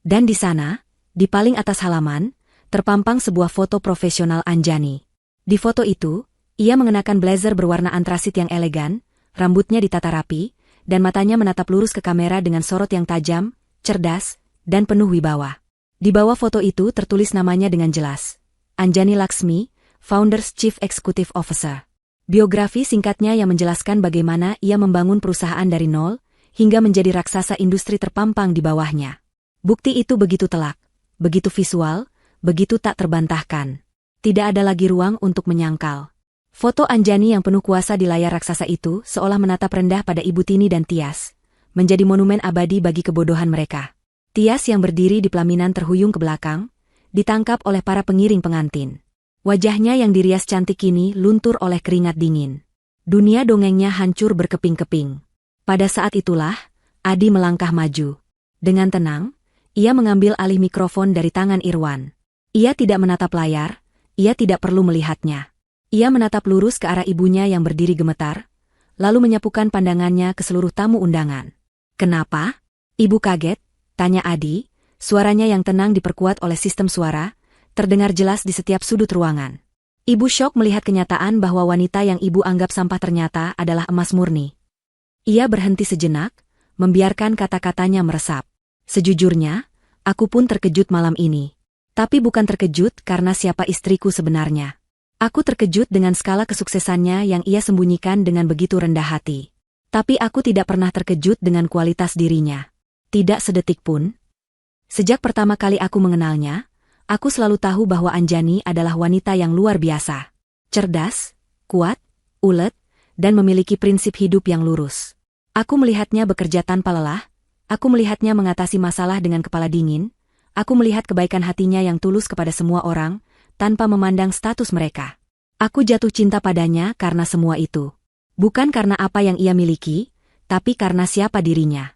Dan di sana, di paling atas halaman, terpampang sebuah foto profesional Anjani. Di foto itu, ia mengenakan blazer berwarna antrasit yang elegan, rambutnya ditata rapi, dan matanya menatap lurus ke kamera dengan sorot yang tajam, cerdas, dan penuh wibawa. Di bawah foto itu tertulis namanya dengan jelas. Anjani Laxmi, Founders Chief Executive Officer. Biografi singkatnya yang menjelaskan bagaimana ia membangun perusahaan dari nol, hingga menjadi raksasa industri terpampang di bawahnya. Bukti itu begitu telak, begitu visual, begitu tak terbantahkan. Tidak ada lagi ruang untuk menyangkal. Foto Anjani yang penuh kuasa di layar raksasa itu seolah menatap rendah pada Ibu Tini dan Tias, menjadi monumen abadi bagi kebodohan mereka. Tias yang berdiri di pelaminan terhuyung ke belakang, ditangkap oleh para pengiring pengantin. Wajahnya yang dirias cantik kini luntur oleh keringat dingin. Dunia dongengnya hancur berkeping-keping. Pada saat itulah, Adi melangkah maju. Dengan tenang, ia mengambil alih mikrofon dari tangan Irwan. Ia tidak menatap layar, ia tidak perlu melihatnya. Ia menatap lurus ke arah ibunya yang berdiri gemetar, lalu menyapukan pandangannya ke seluruh tamu undangan. "Kenapa? Ibu kaget?" tanya Adi, suaranya yang tenang diperkuat oleh sistem suara, terdengar jelas di setiap sudut ruangan. Ibu syok melihat kenyataan bahwa wanita yang ibu anggap sampah ternyata adalah emas murni. Ia berhenti sejenak, membiarkan kata-katanya meresap. "Sejujurnya, aku pun terkejut malam ini. Tapi bukan terkejut karena siapa istriku sebenarnya. Aku terkejut dengan skala kesuksesannya yang ia sembunyikan dengan begitu rendah hati. Tapi aku tidak pernah terkejut dengan kualitas dirinya. Tidak sedetik pun. Sejak pertama kali aku mengenalnya, aku selalu tahu bahwa Anjani adalah wanita yang luar biasa. Cerdas, kuat, ulet, dan memiliki prinsip hidup yang lurus. Aku melihatnya bekerja tanpa lelah, aku melihatnya mengatasi masalah dengan kepala dingin, aku melihat kebaikan hatinya yang tulus kepada semua orang, tanpa memandang status mereka. Aku jatuh cinta padanya karena semua itu. Bukan karena apa yang ia miliki, tapi karena siapa dirinya.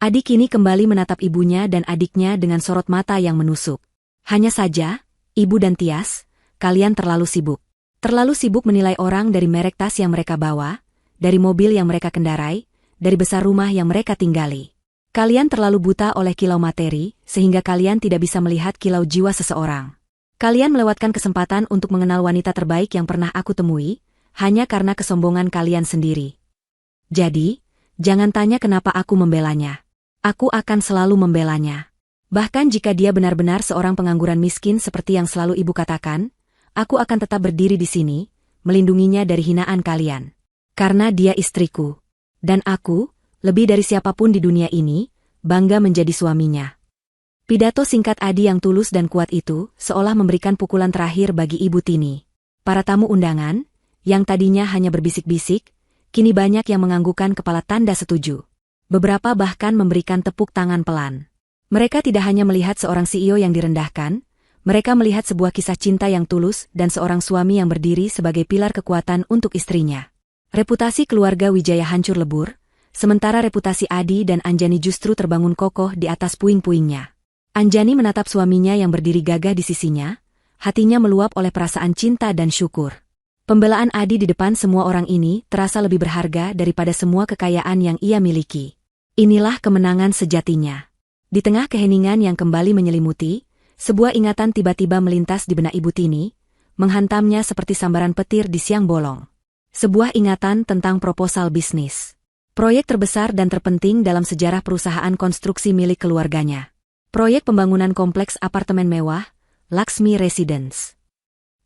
Adi kini kembali menatap ibunya dan adiknya dengan sorot mata yang menusuk. Hanya saja, Ibu dan Tias, kalian terlalu sibuk. Terlalu sibuk menilai orang dari merek tas yang mereka bawa, dari mobil yang mereka kendarai, dari besar rumah yang mereka tinggali. Kalian terlalu buta oleh kilau materi, sehingga kalian tidak bisa melihat kilau jiwa seseorang. Kalian melewatkan kesempatan untuk mengenal wanita terbaik yang pernah aku temui, hanya karena kesombongan kalian sendiri. Jadi, jangan tanya kenapa aku membelanya. Aku akan selalu membelanya. Bahkan jika dia benar-benar seorang pengangguran miskin seperti yang selalu ibu katakan, aku akan tetap berdiri di sini, melindunginya dari hinaan kalian. Karena dia istriku. Dan aku, lebih dari siapapun di dunia ini, bangga menjadi suaminya. Pidato singkat Adi yang tulus dan kuat itu seolah memberikan pukulan terakhir bagi Ibu Tini. Para tamu undangan, yang tadinya hanya berbisik-bisik, kini banyak yang menganggukkan kepala tanda setuju. Beberapa bahkan memberikan tepuk tangan pelan. Mereka tidak hanya melihat seorang CEO yang direndahkan, mereka melihat sebuah kisah cinta yang tulus dan seorang suami yang berdiri sebagai pilar kekuatan untuk istrinya. Reputasi keluarga Wijaya hancur lebur, sementara reputasi Adi dan Anjani justru terbangun kokoh di atas puing-puingnya. Anjani menatap suaminya yang berdiri gagah di sisinya, hatinya meluap oleh perasaan cinta dan syukur. Pembelaan Adi di depan semua orang ini terasa lebih berharga daripada semua kekayaan yang ia miliki. Inilah kemenangan sejatinya. Di tengah keheningan yang kembali menyelimuti, sebuah ingatan tiba-tiba melintas di benak Ibu Tini, menghantamnya seperti sambaran petir di siang bolong. Sebuah ingatan tentang proposal bisnis. Proyek terbesar dan terpenting dalam sejarah perusahaan konstruksi milik keluarganya. Proyek pembangunan kompleks apartemen mewah, Laxmi Residence.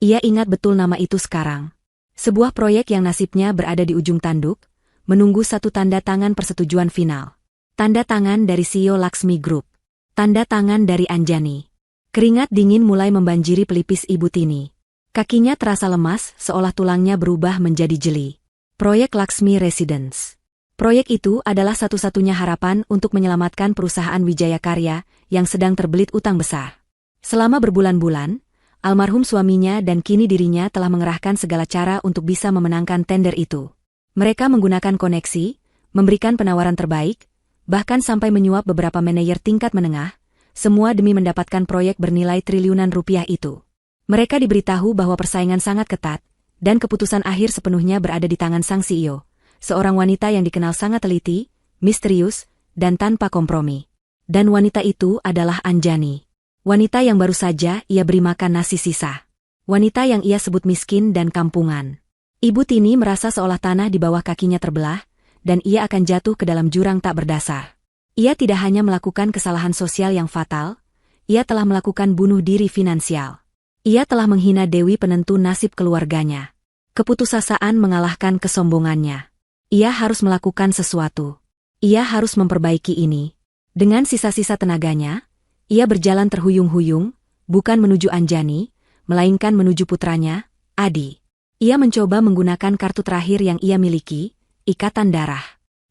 Ia ingat betul nama itu sekarang. Sebuah proyek yang nasibnya berada di ujung tanduk, menunggu satu tanda tangan persetujuan final. Tanda tangan dari CEO Laxmi Group. Tanda tangan dari Anjani. Keringat dingin mulai membanjiri pelipis Ibu Tini. Kakinya terasa lemas, seolah tulangnya berubah menjadi jeli. Proyek Laxmi Residence. Proyek itu adalah satu-satunya harapan untuk menyelamatkan perusahaan Wijaya Karya yang sedang terbelit utang besar. Selama berbulan-bulan, almarhum suaminya dan kini dirinya telah mengerahkan segala cara untuk bisa memenangkan tender itu. Mereka menggunakan koneksi, memberikan penawaran terbaik, bahkan sampai menyuap beberapa manajer tingkat menengah, semua demi mendapatkan proyek bernilai triliunan rupiah itu. Mereka diberitahu bahwa persaingan sangat ketat, dan keputusan akhir sepenuhnya berada di tangan sang CEO. Seorang wanita yang dikenal sangat teliti, misterius, dan tanpa kompromi. Dan wanita itu adalah Anjani. Wanita yang baru saja ia beri makan nasi sisa. Wanita yang ia sebut miskin dan kampungan. Ibu Tini merasa seolah tanah di bawah kakinya terbelah, dan ia akan jatuh ke dalam jurang tak berdasar. Ia tidak hanya melakukan kesalahan sosial yang fatal, ia telah melakukan bunuh diri finansial. Ia telah menghina Dewi penentu nasib keluarganya. Keputusasaan mengalahkan kesombongannya. Ia harus melakukan sesuatu. Ia harus memperbaiki ini. Dengan sisa-sisa tenaganya, ia berjalan terhuyung-huyung, bukan menuju Anjani, melainkan menuju putranya, Adi. Ia mencoba menggunakan kartu terakhir yang ia miliki, ikatan darah.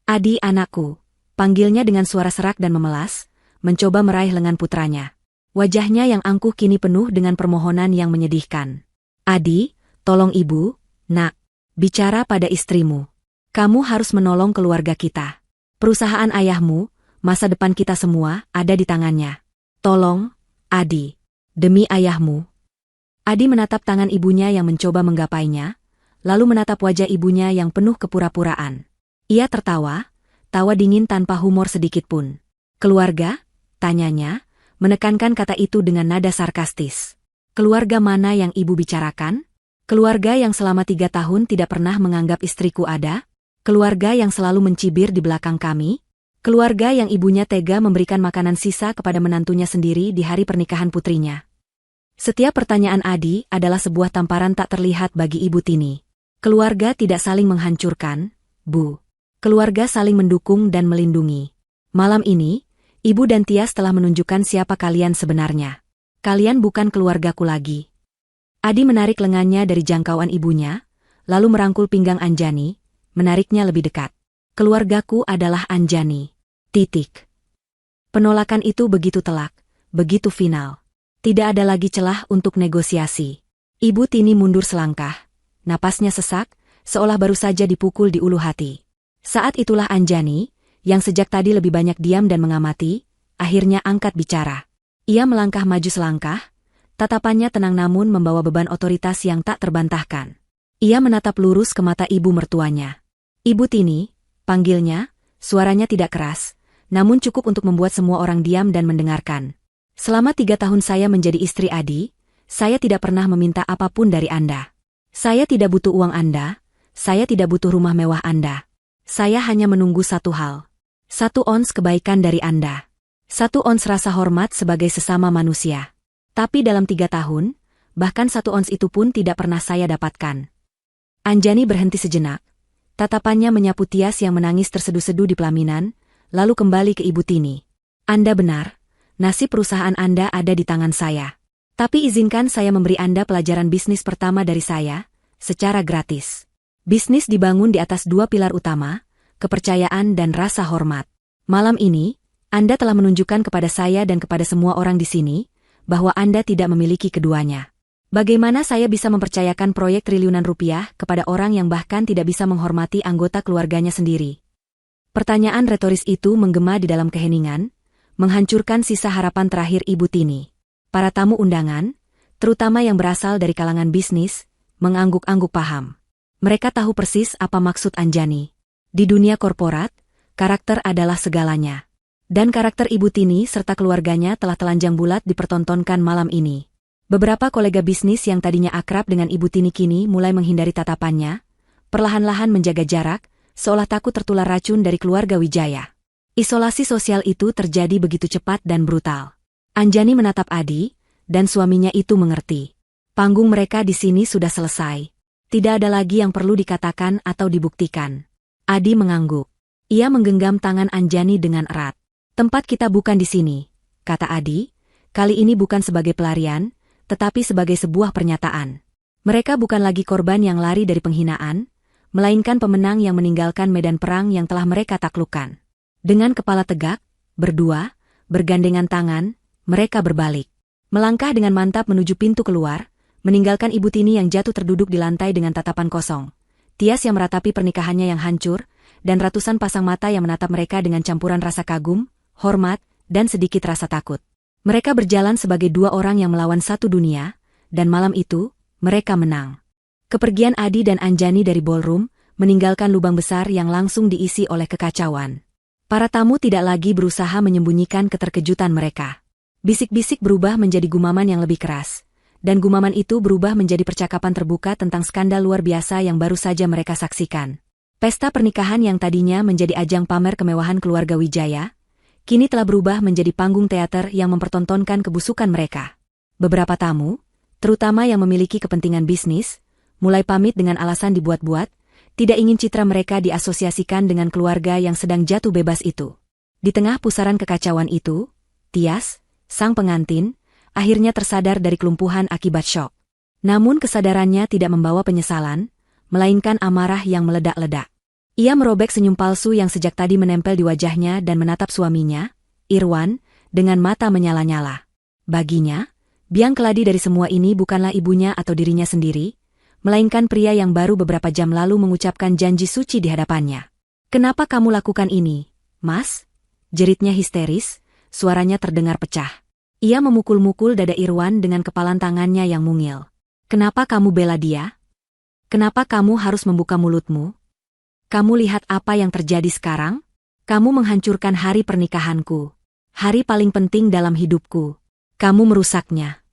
Adi anakku, panggilnya dengan suara serak dan memelas, mencoba meraih lengan putranya. Wajahnya yang angkuh kini penuh dengan permohonan yang menyedihkan. Adi, tolong ibu, nak, bicara pada istrimu. Kamu harus menolong keluarga kita. Perusahaan ayahmu, masa depan kita semua, ada di tangannya. Tolong, Adi. Demi ayahmu. Adi menatap tangan ibunya yang mencoba menggapainya, lalu menatap wajah ibunya yang penuh kepura-puraan. Ia tertawa, tawa dingin tanpa humor sedikitpun. Keluarga? Tanyanya, menekankan kata itu dengan nada sarkastis. Keluarga mana yang ibu bicarakan? Keluarga yang selama 3 tahun tidak pernah menganggap istriku ada? Keluarga yang selalu mencibir di belakang kami? Keluarga yang ibunya tega memberikan makanan sisa kepada menantunya sendiri di hari pernikahan putrinya? Setiap pertanyaan Adi adalah sebuah tamparan tak terlihat bagi Ibu Tini. Keluarga tidak saling menghancurkan, Bu. Keluarga saling mendukung dan melindungi. Malam ini, Ibu dan Tias telah menunjukkan siapa kalian sebenarnya. Kalian bukan keluargaku lagi. Adi menarik lengannya dari jangkauan ibunya, lalu merangkul pinggang Anjani, menariknya lebih dekat. Keluargaku adalah Anjani. Titik. Penolakan itu begitu telak, begitu final. Tidak ada lagi celah untuk negosiasi. Ibu Tini mundur selangkah, napasnya sesak, seolah baru saja dipukul di ulu hati. Saat itulah Anjani, yang sejak tadi lebih banyak diam dan mengamati, akhirnya angkat bicara. Ia melangkah maju selangkah, tatapannya tenang namun membawa beban otoritas yang tak terbantahkan. Ia menatap lurus ke mata ibu mertuanya. Ibu Tini, panggilnya, suaranya tidak keras, namun cukup untuk membuat semua orang diam dan mendengarkan. Selama 3 tahun saya menjadi istri Adi, saya tidak pernah meminta apapun dari Anda. Saya tidak butuh uang Anda, saya tidak butuh rumah mewah Anda. Saya hanya menunggu satu hal. 1 ons kebaikan dari Anda. 1 ons rasa hormat sebagai sesama manusia. Tapi dalam 3 tahun, bahkan 1 ons itu pun tidak pernah saya dapatkan. Anjani berhenti sejenak. Tatapannya menyapu Tias yang menangis terseduh-seduh di pelaminan, lalu kembali ke Ibu Tini. Anda benar, nasib perusahaan Anda ada di tangan saya. Tapi izinkan saya memberi Anda pelajaran bisnis pertama dari saya, secara gratis. Bisnis dibangun di atas 2 pilar utama, kepercayaan dan rasa hormat. Malam ini, Anda telah menunjukkan kepada saya dan kepada semua orang di sini, bahwa Anda tidak memiliki keduanya. Bagaimana saya bisa mempercayakan proyek triliunan rupiah kepada orang yang bahkan tidak bisa menghormati anggota keluarganya sendiri? Pertanyaan retoris itu menggema di dalam keheningan, menghancurkan sisa harapan terakhir Ibu Tini. Para tamu undangan, terutama yang berasal dari kalangan bisnis, mengangguk-angguk paham. Mereka tahu persis apa maksud Anjani. Di dunia korporat, karakter adalah segalanya. Dan karakter Ibu Tini serta keluarganya telah telanjang bulat dipertontonkan malam ini. Beberapa kolega bisnis yang tadinya akrab dengan Ibu Tini kini mulai menghindari tatapannya, perlahan-lahan menjaga jarak, seolah takut tertular racun dari keluarga Wijaya. Isolasi sosial itu terjadi begitu cepat dan brutal. Anjani menatap Adi, dan suaminya itu mengerti. Panggung mereka di sini sudah selesai. Tidak ada lagi yang perlu dikatakan atau dibuktikan. Adi mengangguk. Ia menggenggam tangan Anjani dengan erat. Tempat kita bukan di sini, kata Adi. Kali ini bukan sebagai pelarian, tetapi sebagai sebuah pernyataan. Mereka bukan lagi korban yang lari dari penghinaan, melainkan pemenang yang meninggalkan medan perang yang telah mereka taklukkan. Dengan kepala tegak, berdua, bergandengan tangan, mereka berbalik. Melangkah dengan mantap menuju pintu keluar, meninggalkan Ibu Tini yang jatuh terduduk di lantai dengan tatapan kosong. Tias yang meratapi pernikahannya yang hancur, dan ratusan pasang mata yang menatap mereka dengan campuran rasa kagum, hormat, dan sedikit rasa takut. Mereka berjalan sebagai 2 orang yang melawan satu dunia, dan malam itu, mereka menang. Kepergian Adi dan Anjani dari ballroom, meninggalkan lubang besar yang langsung diisi oleh kekacauan. Para tamu tidak lagi berusaha menyembunyikan keterkejutan mereka. Bisik-bisik berubah menjadi gumaman yang lebih keras, dan gumaman itu berubah menjadi percakapan terbuka tentang skandal luar biasa yang baru saja mereka saksikan. Pesta pernikahan yang tadinya menjadi ajang pamer kemewahan keluarga Wijaya, kini telah berubah menjadi panggung teater yang mempertontonkan kebusukan mereka. Beberapa tamu, terutama yang memiliki kepentingan bisnis, mulai pamit dengan alasan dibuat-buat, tidak ingin citra mereka diasosiasikan dengan keluarga yang sedang jatuh bebas itu. Di tengah pusaran kekacauan itu, Tias, sang pengantin, akhirnya tersadar dari kelumpuhan akibat syok. Namun kesadarannya tidak membawa penyesalan, melainkan amarah yang meledak-ledak. Ia merobek senyum palsu yang sejak tadi menempel di wajahnya dan menatap suaminya, Irwan, dengan mata menyala-nyala. Baginya, biang keladi dari semua ini bukanlah ibunya atau dirinya sendiri, melainkan pria yang baru beberapa jam lalu mengucapkan janji suci di hadapannya. "Kenapa kamu lakukan ini, Mas?" jeritnya histeris, suaranya terdengar pecah. Ia memukul-mukul dada Irwan dengan kepalan tangannya yang mungil. "Kenapa kamu bela dia? Kenapa kamu harus membuka mulutmu? Kamu lihat apa yang terjadi sekarang? Kamu menghancurkan hari pernikahanku. Hari paling penting dalam hidupku. Kamu merusaknya."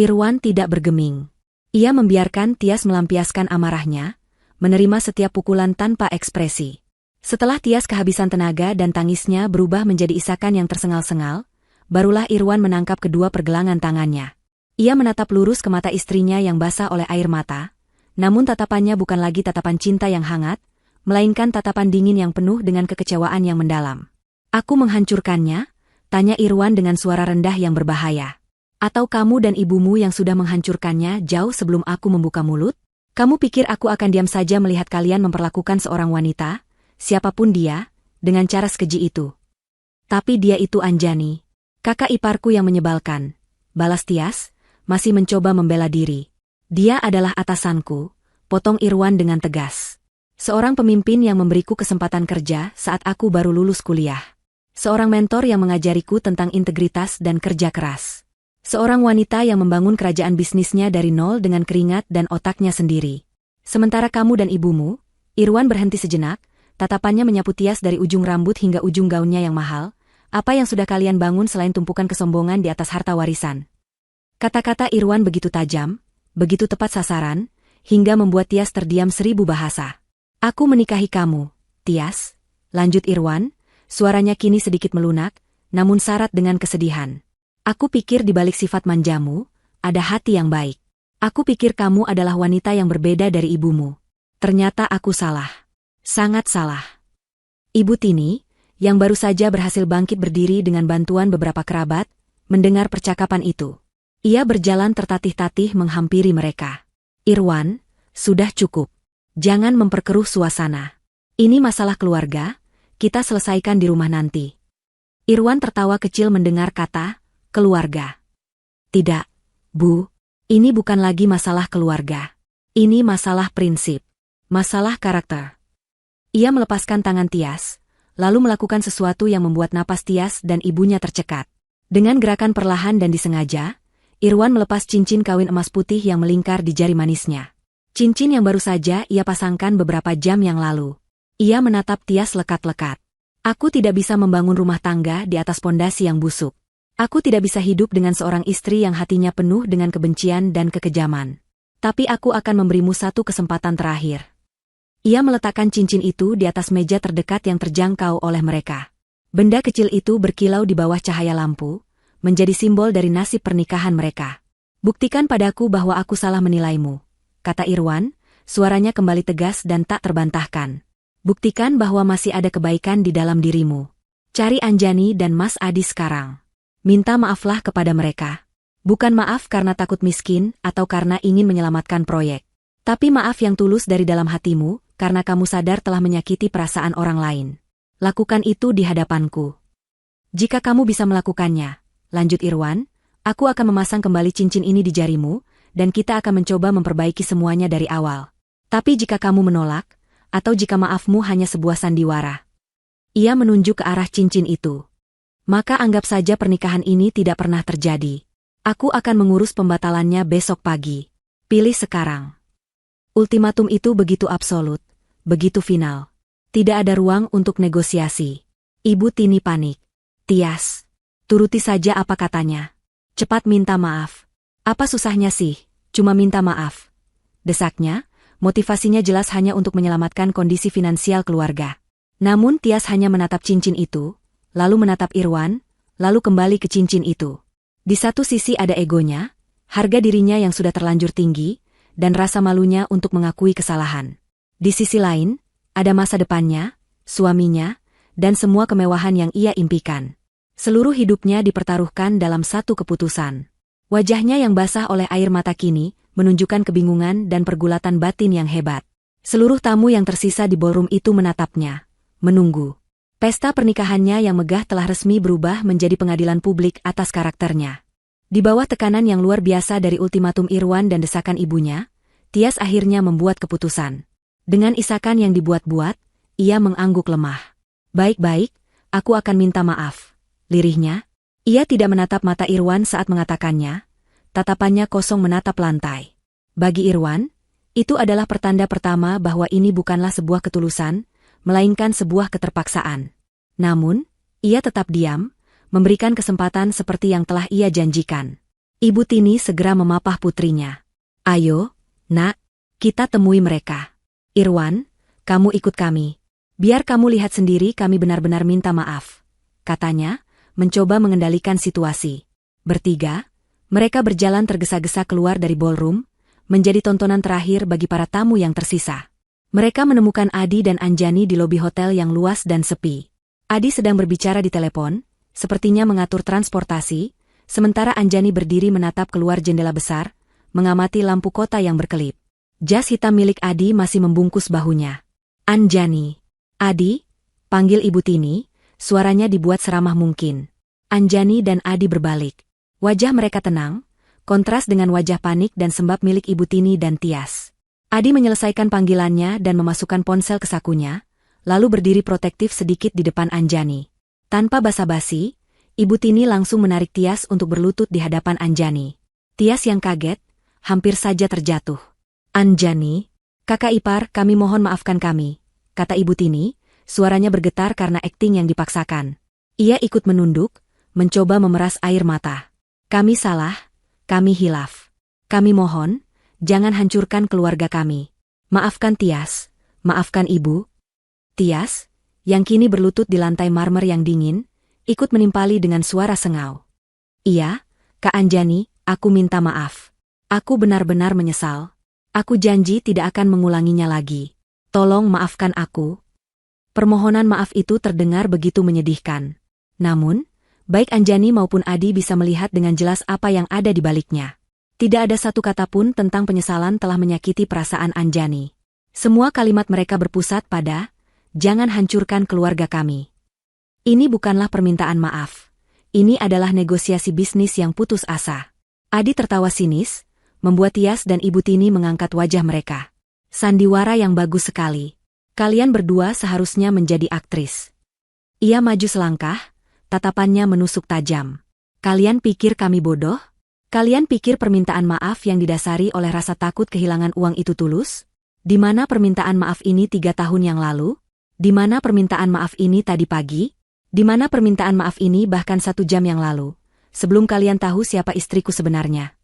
Irwan tidak bergeming. Ia membiarkan Tias melampiaskan amarahnya, menerima setiap pukulan tanpa ekspresi. Setelah Tias kehabisan tenaga dan tangisnya berubah menjadi isakan yang tersengal-sengal, barulah Irwan menangkap kedua pergelangan tangannya. Ia menatap lurus ke mata istrinya yang basah oleh air mata, namun tatapannya bukan lagi tatapan cinta yang hangat, melainkan tatapan dingin yang penuh dengan kekecewaan yang mendalam. "Aku menghancurkannya?" tanya Irwan dengan suara rendah yang berbahaya. "Atau kamu dan ibumu yang sudah menghancurkannya jauh sebelum aku membuka mulut? Kamu pikir aku akan diam saja melihat kalian memperlakukan seorang wanita, siapapun dia, dengan cara sekeji itu? Tapi dia itu Anjani, kakak iparku yang menyebalkan," balas Tias, masih mencoba membela diri. "Dia adalah atasanku," potong Irwan dengan tegas. "Seorang pemimpin yang memberiku kesempatan kerja saat aku baru lulus kuliah. Seorang mentor yang mengajariku tentang integritas dan kerja keras. Seorang wanita yang membangun kerajaan bisnisnya dari nol dengan keringat dan otaknya sendiri. Sementara kamu dan ibumu," Irwan berhenti sejenak, tatapannya menyapu Tias dari ujung rambut hingga ujung gaunnya yang mahal, "apa yang sudah kalian bangun selain tumpukan kesombongan di atas harta warisan?" Kata-kata Irwan begitu tajam, begitu tepat sasaran, hingga membuat Tias terdiam 1000 bahasa. "Aku menikahi kamu, Tias," lanjut Irwan, suaranya kini sedikit melunak, namun syarat dengan kesedihan. "Aku pikir di balik sifat manjamu, ada hati yang baik. Aku pikir kamu adalah wanita yang berbeda dari ibumu. Ternyata aku salah. Sangat salah." Ibu Tini, yang baru saja berhasil bangkit berdiri dengan bantuan beberapa kerabat, mendengar percakapan itu. Ia berjalan tertatih-tatih menghampiri mereka. "Irwan, sudah cukup. Jangan memperkeruh suasana. Ini masalah keluarga, kita selesaikan di rumah nanti." Irwan tertawa kecil mendengar kata, "keluarga." "Tidak, Bu. Ini bukan lagi masalah keluarga. Ini masalah prinsip. Masalah karakter." Ia melepaskan tangan Tias, lalu melakukan sesuatu yang membuat napas Tias dan ibunya tercekat. Dengan gerakan perlahan dan disengaja, Irwan melepas cincin kawin emas putih yang melingkar di jari manisnya. Cincin yang baru saja ia pasangkan beberapa jam yang lalu. Ia menatap Tias lekat-lekat. "Aku tidak bisa membangun rumah tangga di atas pondasi yang busuk. Aku tidak bisa hidup dengan seorang istri yang hatinya penuh dengan kebencian dan kekejaman. Tapi aku akan memberimu satu kesempatan terakhir." Ia meletakkan cincin itu di atas meja terdekat yang terjangkau oleh mereka. Benda kecil itu berkilau di bawah cahaya lampu, menjadi simbol dari nasib pernikahan mereka. "Buktikan padaku bahwa aku salah menilaimu," kata Irwan, suaranya kembali tegas dan tak terbantahkan. "Buktikan bahwa masih ada kebaikan di dalam dirimu. Cari Anjani dan Mas Adi sekarang. Minta maaflah kepada mereka. Bukan maaf karena takut miskin atau karena ingin menyelamatkan proyek. Tapi maaf yang tulus dari dalam hatimu, karena kamu sadar telah menyakiti perasaan orang lain. Lakukan itu di hadapanku. Jika kamu bisa melakukannya," lanjut Irwan, "aku akan memasang kembali cincin ini di jarimu, dan kita akan mencoba memperbaiki semuanya dari awal. Tapi jika kamu menolak, atau jika maafmu hanya sebuah sandiwara." Ia menunjuk ke arah cincin itu. "Maka anggap saja pernikahan ini tidak pernah terjadi. Aku akan mengurus pembatalannya besok pagi. Pilih sekarang." Ultimatum itu begitu absolut, begitu final. Tidak ada ruang untuk negosiasi. Ibu Tini panik. "Tias, turuti saja apa katanya. Cepat minta maaf. Apa susahnya sih? Cuma minta maaf. Desaknya, motivasinya jelas hanya untuk menyelamatkan kondisi finansial keluarga. Namun Tias hanya menatap cincin itu, lalu menatap Irwan, lalu kembali ke cincin itu. Di satu sisi ada egonya, harga dirinya yang sudah terlanjur tinggi, dan rasa malunya untuk mengakui kesalahan. Di sisi lain, ada masa depannya, suaminya, dan semua kemewahan yang ia impikan. Seluruh hidupnya dipertaruhkan dalam satu keputusan. Wajahnya yang basah oleh air mata kini, menunjukkan kebingungan dan pergulatan batin yang hebat. Seluruh tamu yang tersisa di ballroom itu menatapnya, menunggu. Pesta pernikahannya yang megah telah resmi berubah menjadi pengadilan publik atas karakternya. Di bawah tekanan yang luar biasa dari ultimatum Irwan dan desakan ibunya, Tias akhirnya membuat keputusan. Dengan isakan yang dibuat-buat, ia mengangguk lemah. Baik-baik, aku akan minta maaf. Lirihnya, ia tidak menatap mata Irwan saat mengatakannya, tatapannya kosong menatap lantai. Bagi Irwan, itu adalah pertanda pertama bahwa ini bukanlah sebuah ketulusan, melainkan sebuah keterpaksaan. Namun, ia tetap diam, memberikan kesempatan seperti yang telah ia janjikan. Ibu Tini segera memapah putrinya. Ayo, nak, kita temui mereka. Irwan, kamu ikut kami. Biar kamu lihat sendiri kami benar-benar minta maaf, katanya, mencoba mengendalikan situasi. Bertiga, mereka berjalan tergesa-gesa keluar dari ballroom, menjadi tontonan terakhir bagi para tamu yang tersisa. Mereka menemukan Adi dan Anjani di lobi hotel yang luas dan sepi. Adi sedang berbicara di telepon, sepertinya mengatur transportasi, sementara Anjani berdiri menatap keluar jendela besar, mengamati lampu kota yang berkelip. Jas hitam milik Adi masih membungkus bahunya. Anjani. Adi, panggil Ibu Tini, suaranya dibuat seramah mungkin. Anjani dan Adi berbalik. Wajah mereka tenang, kontras dengan wajah panik dan sembab milik Ibu Tini dan Tias. Adi menyelesaikan panggilannya dan memasukkan ponsel ke sakunya, lalu berdiri protektif sedikit di depan Anjani. Tanpa basa-basi, Ibu Tini langsung menarik Tias untuk berlutut di hadapan Anjani. Tias yang kaget, hampir saja terjatuh. Anjani, kakak ipar, kami mohon maafkan kami, kata Ibu Tini, suaranya bergetar karena akting yang dipaksakan. Ia ikut menunduk, mencoba memeras air mata. Kami salah, kami hilaf. Kami mohon, jangan hancurkan keluarga kami. Maafkan Tias, maafkan Ibu. Tias, yang kini berlutut di lantai marmer yang dingin, ikut menimpali dengan suara sengau. Iya, Kak Anjani, aku minta maaf. Aku benar-benar menyesal. Aku janji tidak akan mengulanginya lagi. Tolong maafkan aku. Permohonan maaf itu terdengar begitu menyedihkan. Namun, baik Anjani maupun Adi bisa melihat dengan jelas apa yang ada di baliknya. Tidak ada satu kata pun tentang penyesalan telah menyakiti perasaan Anjani. Semua kalimat mereka berpusat pada, jangan hancurkan keluarga kami. Ini bukanlah permintaan maaf. Ini adalah negosiasi bisnis yang putus asa. Adi tertawa sinis, membuat Tias dan Ibu Tini mengangkat wajah mereka. Sandiwara yang bagus sekali. Kalian berdua seharusnya menjadi aktris. Ia maju selangkah, tatapannya menusuk tajam. Kalian pikir kami bodoh? Kalian pikir permintaan maaf yang didasari oleh rasa takut kehilangan uang itu tulus? Di mana permintaan maaf ini 3 tahun yang lalu? Di mana permintaan maaf ini tadi pagi? Di mana permintaan maaf ini bahkan 1 jam yang lalu? Sebelum kalian tahu siapa istriku sebenarnya.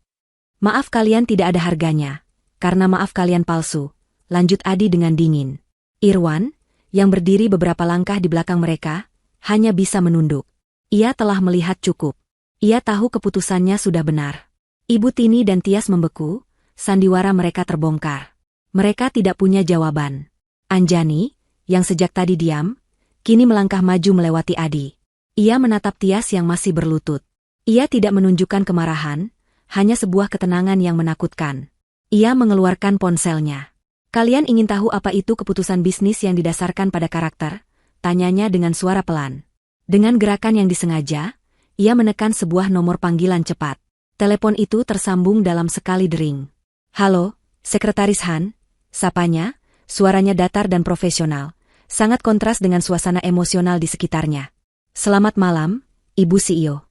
Maaf kalian tidak ada harganya, karena maaf kalian palsu, lanjut Adi dengan dingin. Irwan, yang berdiri beberapa langkah di belakang mereka, hanya bisa menunduk. Ia telah melihat cukup. Ia tahu keputusannya sudah benar. Ibu Tini dan Tias membeku, sandiwara mereka terbongkar. Mereka tidak punya jawaban. Anjani, yang sejak tadi diam, kini melangkah maju melewati Adi. Ia menatap Tias yang masih berlutut. Ia tidak menunjukkan kemarahan, hanya sebuah ketenangan yang menakutkan. Ia mengeluarkan ponselnya. Kalian ingin tahu apa itu keputusan bisnis yang didasarkan pada karakter? Tanyanya dengan suara pelan. Dengan gerakan yang disengaja, ia menekan sebuah nomor panggilan cepat. Telepon itu tersambung dalam sekali dering. Halo, Sekretaris Han, sapanya, suaranya datar dan profesional, sangat kontras dengan suasana emosional di sekitarnya. Selamat malam, Ibu CEO.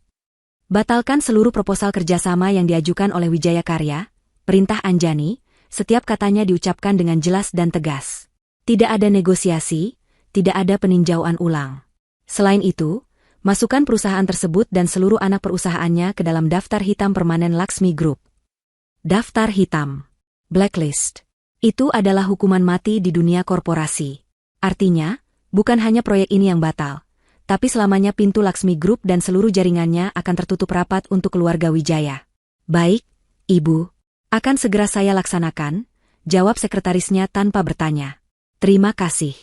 Batalkan seluruh proposal kerjasama yang diajukan oleh Wijaya Karya, perintah Anjani, setiap katanya diucapkan dengan jelas dan tegas. Tidak ada negosiasi, tidak ada peninjauan ulang. Selain itu, masukkan perusahaan tersebut dan seluruh anak perusahaannya ke dalam daftar hitam permanen Laksmi Group. Daftar hitam. Blacklist. Itu adalah hukuman mati di dunia korporasi. Artinya, bukan hanya proyek ini yang batal, tapi selamanya pintu Laksmi Group dan seluruh jaringannya akan tertutup rapat untuk keluarga Wijaya. Baik, Ibu. Akan segera saya laksanakan, jawab sekretarisnya tanpa bertanya. Terima kasih.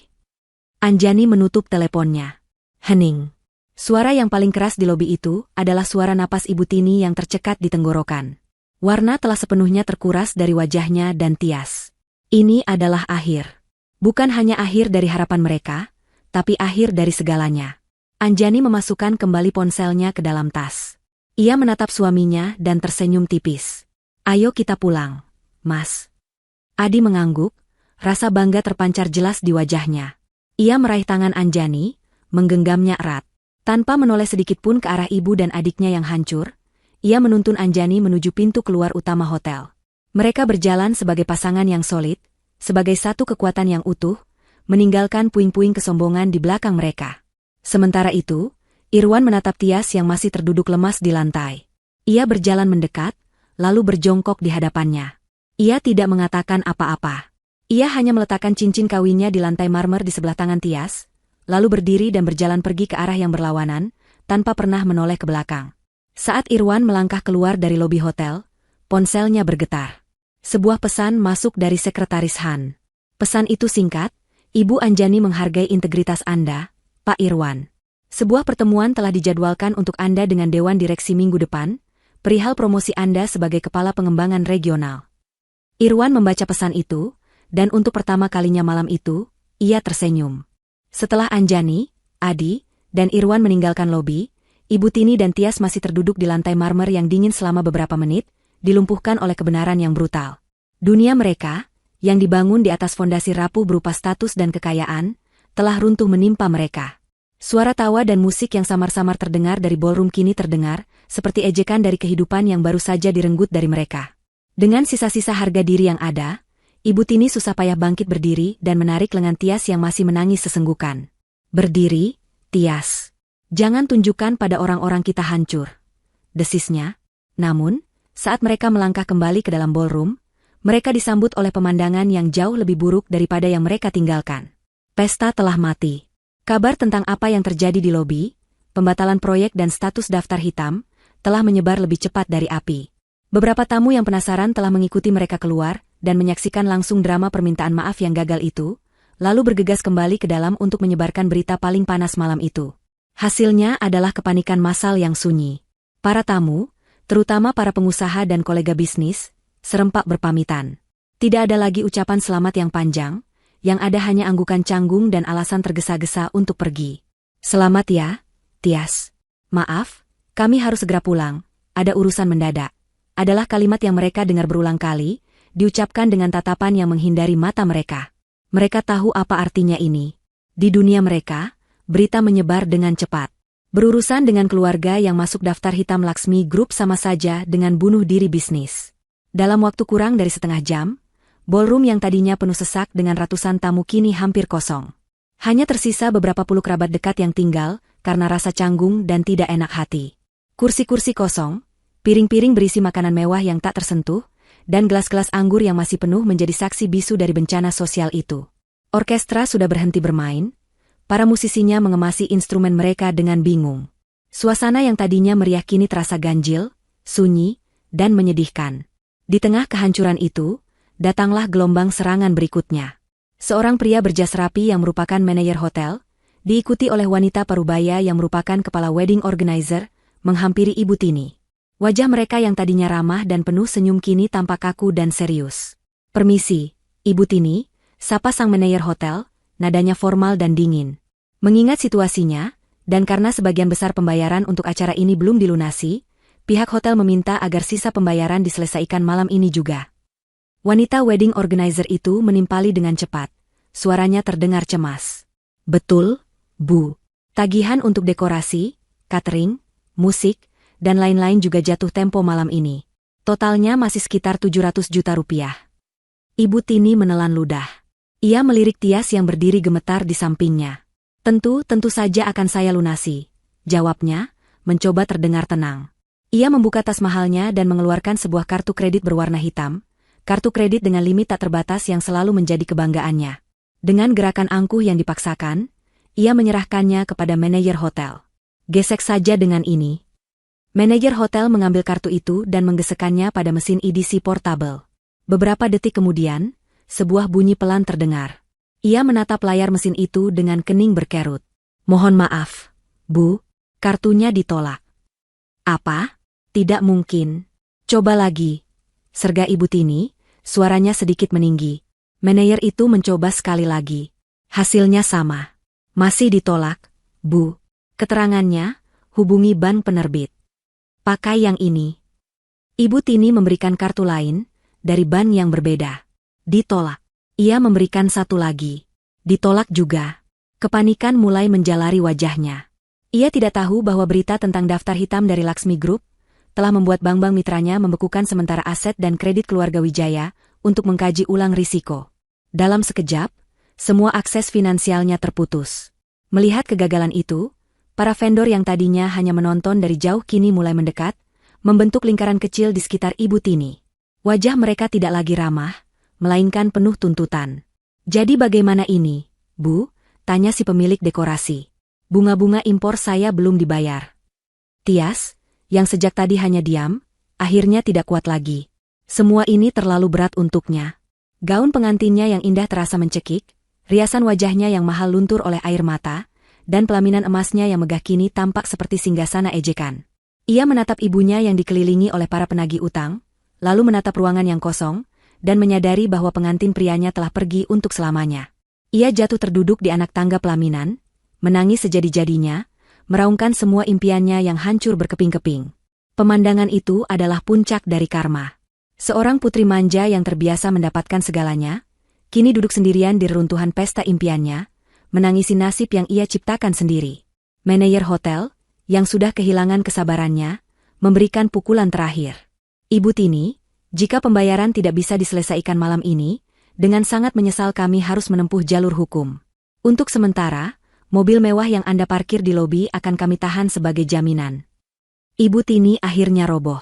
Anjani menutup teleponnya. Hening. Suara yang paling keras di lobi itu adalah suara napas Ibu Tini yang tercekat di tenggorokan. Warna telah sepenuhnya terkuras dari wajahnya dan tias. Ini adalah akhir. Bukan hanya akhir dari harapan mereka, tapi akhir dari segalanya. Anjani memasukkan kembali ponselnya ke dalam tas. Ia menatap suaminya dan tersenyum tipis. Ayo kita pulang, Mas. Adi mengangguk, rasa bangga terpancar jelas di wajahnya. Ia meraih tangan Anjani, menggenggamnya erat. Tanpa menoleh sedikitpun ke arah ibu dan adiknya yang hancur, ia menuntun Anjani menuju pintu keluar utama hotel. Mereka berjalan sebagai pasangan yang solid, sebagai satu kekuatan yang utuh, meninggalkan puing-puing kesombongan di belakang mereka. Sementara itu, Irwan menatap Tias yang masih terduduk lemas di lantai. Ia berjalan mendekat, lalu berjongkok di hadapannya. Ia tidak mengatakan apa-apa. Ia hanya meletakkan cincin kawinnya di lantai marmer di sebelah tangan Tias, lalu berdiri dan berjalan pergi ke arah yang berlawanan, tanpa pernah menoleh ke belakang. Saat Irwan melangkah keluar dari lobi hotel, ponselnya bergetar. Sebuah pesan masuk dari sekretaris Han. Pesan itu singkat, Ibu Anjani menghargai integritas Anda, Pak Irwan. Sebuah pertemuan telah dijadwalkan untuk Anda dengan Dewan Direksi minggu depan, perihal promosi Anda sebagai Kepala Pengembangan Regional. Irwan membaca pesan itu, dan untuk pertama kalinya malam itu, ia tersenyum. Setelah Anjani, Adi, dan Irwan meninggalkan lobi, Ibu Tini dan Tias masih terduduk di lantai marmer yang dingin selama beberapa menit, dilumpuhkan oleh kebenaran yang brutal. Dunia mereka, yang dibangun di atas fondasi rapuh berupa status dan kekayaan, telah runtuh menimpa mereka. Suara tawa dan musik yang samar-samar terdengar dari ballroom kini terdengar, seperti ejekan dari kehidupan yang baru saja direnggut dari mereka. Dengan sisa-sisa harga diri yang ada, Ibu Tini susah payah bangkit berdiri dan menarik lengan Tias yang masih menangis sesenggukan. Berdiri, Tias. Jangan tunjukkan pada orang-orang kita hancur, desisnya. Namun, saat mereka melangkah kembali ke dalam ballroom, mereka disambut oleh pemandangan yang jauh lebih buruk daripada yang mereka tinggalkan. Pesta telah mati. Kabar tentang apa yang terjadi di lobi, pembatalan proyek dan status daftar hitam, telah menyebar lebih cepat dari api. Beberapa tamu yang penasaran telah mengikuti mereka keluar, dan menyaksikan langsung drama permintaan maaf yang gagal itu, lalu bergegas kembali ke dalam untuk menyebarkan berita paling panas malam itu. Hasilnya adalah kepanikan massal yang sunyi. Para tamu, terutama para pengusaha dan kolega bisnis, serempak berpamitan. Tidak ada lagi ucapan selamat yang panjang, yang ada hanya anggukan canggung dan alasan tergesa-gesa untuk pergi. Selamat ya, Tias. Maaf, kami harus segera pulang, ada urusan mendadak. Adalah kalimat yang mereka dengar berulang kali, diucapkan dengan tatapan yang menghindari mata mereka. Mereka tahu apa artinya ini. Di dunia mereka, berita menyebar dengan cepat. Berurusan dengan keluarga yang masuk daftar hitam Laksmi Group sama saja dengan bunuh diri bisnis. Dalam waktu kurang dari setengah jam, ballroom yang tadinya penuh sesak dengan ratusan tamu kini hampir kosong. Hanya tersisa beberapa puluh kerabat dekat yang tinggal karena rasa canggung dan tidak enak hati. Kursi-kursi kosong, piring-piring berisi makanan mewah yang tak tersentuh, dan gelas-gelas anggur yang masih penuh menjadi saksi bisu dari bencana sosial itu. Orkestra sudah berhenti bermain, para musisinya mengemasi instrumen mereka dengan bingung. Suasana yang tadinya meriah kini terasa ganjil, sunyi, dan menyedihkan. Di tengah kehancuran itu, datanglah gelombang serangan berikutnya. Seorang pria berjas rapi yang merupakan manajer hotel, diikuti oleh wanita parubaya yang merupakan kepala wedding organizer, menghampiri Ibu Tini. Wajah mereka yang tadinya ramah dan penuh senyum kini tampak kaku dan serius. Permisi, Ibu Tini, sapa sang manajer hotel, nadanya formal dan dingin. Mengingat situasinya, dan karena sebagian besar pembayaran untuk acara ini belum dilunasi, pihak hotel meminta agar sisa pembayaran diselesaikan malam ini juga. Wanita wedding organizer itu menimpali dengan cepat. Suaranya terdengar cemas. Betul, Bu. Tagihan untuk dekorasi, catering, musik, dan lain-lain juga jatuh tempo malam ini. Totalnya masih sekitar 700 juta rupiah. Ibu Tini menelan ludah. Ia melirik Tias yang berdiri gemetar di sampingnya. Tentu saja akan saya lunasi, jawabnya, mencoba terdengar tenang. Ia membuka tas mahalnya dan mengeluarkan sebuah kartu kredit berwarna hitam, kartu kredit dengan limit tak terbatas yang selalu menjadi kebanggaannya. Dengan gerakan angkuh yang dipaksakan, ia menyerahkannya kepada manajer hotel. Gesek saja dengan ini. Manajer hotel mengambil kartu itu dan menggesekkannya pada mesin EDC portable. Beberapa detik kemudian, sebuah bunyi pelan terdengar. Ia menatap layar mesin itu dengan kening berkerut. "Mohon maaf, Bu, kartunya ditolak." "Apa? Tidak mungkin. Coba lagi," serga Ibu Tini, suaranya sedikit meninggi. Manajer itu mencoba sekali lagi. Hasilnya sama. "Masih ditolak, Bu. Keterangannya, hubungi bank penerbit. Pakai yang ini." Ibu Tini memberikan kartu lain, dari bank yang berbeda. Ditolak. Ia memberikan satu lagi. Ditolak juga. Kepanikan mulai menjalari wajahnya. Ia tidak tahu bahwa berita tentang daftar hitam dari Laksmi Group telah membuat bank-bank mitranya membekukan sementara aset dan kredit keluarga Wijaya untuk mengkaji ulang risiko. Dalam sekejap, semua akses finansialnya terputus. Melihat kegagalan itu, para vendor yang tadinya hanya menonton dari jauh kini mulai mendekat, membentuk lingkaran kecil di sekitar Ibu Tini. Wajah mereka tidak lagi ramah, melainkan penuh tuntutan. "Jadi bagaimana ini, Bu?" tanya si pemilik dekorasi. "Bunga-bunga impor saya belum dibayar." Tias, yang sejak tadi hanya diam, akhirnya tidak kuat lagi. Semua ini terlalu berat untuknya. Gaun pengantinnya yang indah terasa mencekik, riasan wajahnya yang mahal luntur oleh air mata, dan pelaminan emasnya yang megah kini tampak seperti singgasana ejekan. Ia menatap ibunya yang dikelilingi oleh para penagih utang, lalu menatap ruangan yang kosong, dan menyadari bahwa pengantin prianya telah pergi untuk selamanya. Ia jatuh terduduk di anak tangga pelaminan, menangis sejadi-jadinya, meraungkan semua impiannya yang hancur berkeping-keping. Pemandangan itu adalah puncak dari karma. Seorang putri manja yang terbiasa mendapatkan segalanya, kini duduk sendirian di reruntuhan pesta impiannya, menangisi nasib yang ia ciptakan sendiri. Manajer hotel, yang sudah kehilangan kesabarannya, memberikan pukulan terakhir. "Ibu Tini, jika pembayaran tidak bisa diselesaikan malam ini, dengan sangat menyesal kami harus menempuh jalur hukum. Untuk sementara, mobil mewah yang Anda parkir di lobi akan kami tahan sebagai jaminan." Ibu Tini akhirnya roboh.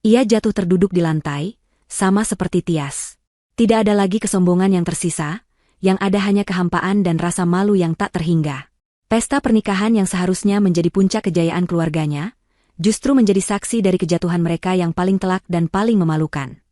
Ia jatuh terduduk di lantai, sama seperti Tias. Tidak ada lagi kesombongan yang tersisa, yang ada hanya kehampaan dan rasa malu yang tak terhingga. Pesta pernikahan yang seharusnya menjadi puncak kejayaan keluarganya, justru menjadi saksi dari kejatuhan mereka yang paling telak dan paling memalukan.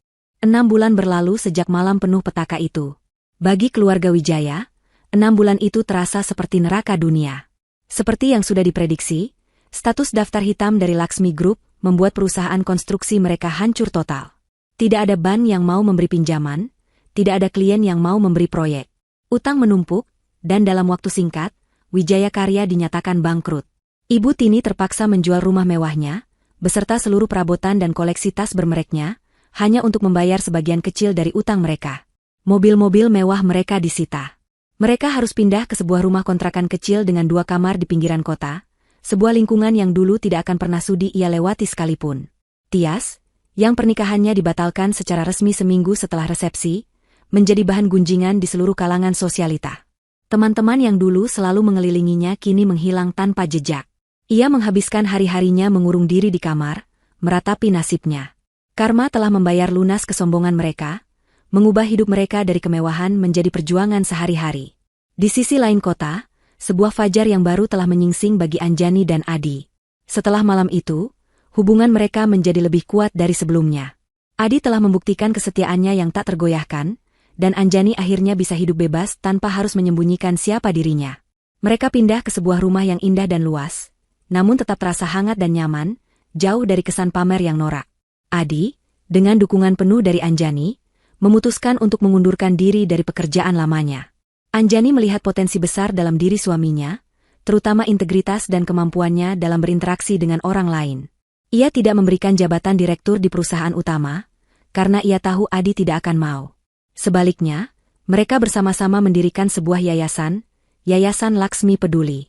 6 bulan berlalu sejak malam penuh petaka itu. Bagi keluarga Wijaya, 6 bulan itu terasa seperti neraka dunia. Seperti yang sudah diprediksi, status daftar hitam dari Laksmi Group membuat perusahaan konstruksi mereka hancur total. Tidak ada bank yang mau memberi pinjaman, tidak ada klien yang mau memberi proyek. Utang menumpuk, dan dalam waktu singkat, Wijaya Karya dinyatakan bangkrut. Ibu Tini terpaksa menjual rumah mewahnya, beserta seluruh perabotan dan koleksi tas bermereknya, hanya untuk membayar sebagian kecil dari utang mereka. Mobil-mobil mewah mereka disita. Mereka harus pindah ke sebuah rumah kontrakan kecil dengan 2 kamar di pinggiran kota, sebuah lingkungan yang dulu tidak akan pernah sudi ia lewati sekalipun. Tias, yang pernikahannya dibatalkan secara resmi seminggu setelah resepsi, menjadi bahan gunjingan di seluruh kalangan sosialita. Teman-teman yang dulu selalu mengelilinginya kini menghilang tanpa jejak. Ia menghabiskan hari-harinya mengurung diri di kamar, meratapi nasibnya. Karma telah membayar lunas kesombongan mereka, mengubah hidup mereka dari kemewahan menjadi perjuangan sehari-hari. Di sisi lain kota, sebuah fajar yang baru telah menyingsing bagi Anjani dan Adi. Setelah malam itu, hubungan mereka menjadi lebih kuat dari sebelumnya. Adi telah membuktikan kesetiaannya yang tak tergoyahkan, dan Anjani akhirnya bisa hidup bebas tanpa harus menyembunyikan siapa dirinya. Mereka pindah ke sebuah rumah yang indah dan luas, namun tetap terasa hangat dan nyaman, jauh dari kesan pamer yang norak. Adi, dengan dukungan penuh dari Anjani, memutuskan untuk mengundurkan diri dari pekerjaan lamanya. Anjani melihat potensi besar dalam diri suaminya, terutama integritas dan kemampuannya dalam berinteraksi dengan orang lain. Ia tidak memberikan jabatan direktur di perusahaan utama, karena ia tahu Adi tidak akan mau. Sebaliknya, mereka bersama-sama mendirikan sebuah yayasan, Yayasan Laksmi Peduli.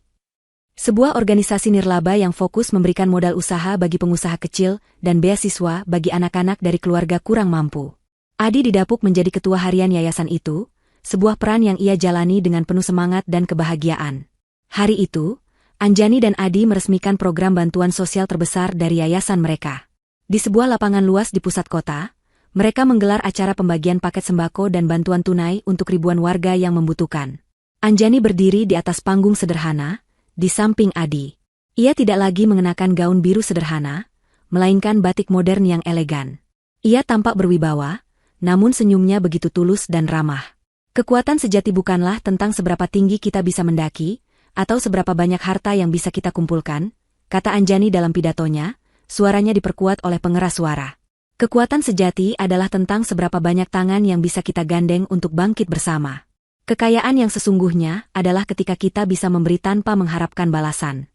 Sebuah organisasi nirlaba yang fokus memberikan modal usaha bagi pengusaha kecil dan beasiswa bagi anak-anak dari keluarga kurang mampu. Adi didapuk menjadi ketua harian yayasan itu, sebuah peran yang ia jalani dengan penuh semangat dan kebahagiaan. Hari itu, Anjani dan Adi meresmikan program bantuan sosial terbesar dari yayasan mereka. Di sebuah lapangan luas di pusat kota, mereka menggelar acara pembagian paket sembako dan bantuan tunai untuk ribuan warga yang membutuhkan. Anjani berdiri di atas panggung sederhana, di samping Adi. Ia tidak lagi mengenakan gaun biru sederhana, melainkan batik modern yang elegan. Ia tampak berwibawa, namun senyumnya begitu tulus dan ramah. Kekuatan sejati bukanlah tentang seberapa tinggi kita bisa mendaki, atau seberapa banyak harta yang bisa kita kumpulkan, kata Anjani dalam pidatonya, suaranya diperkuat oleh pengeras suara. Kekuatan sejati adalah tentang seberapa banyak tangan yang bisa kita gandeng untuk bangkit bersama. Kekayaan yang sesungguhnya adalah ketika kita bisa memberi tanpa mengharapkan balasan.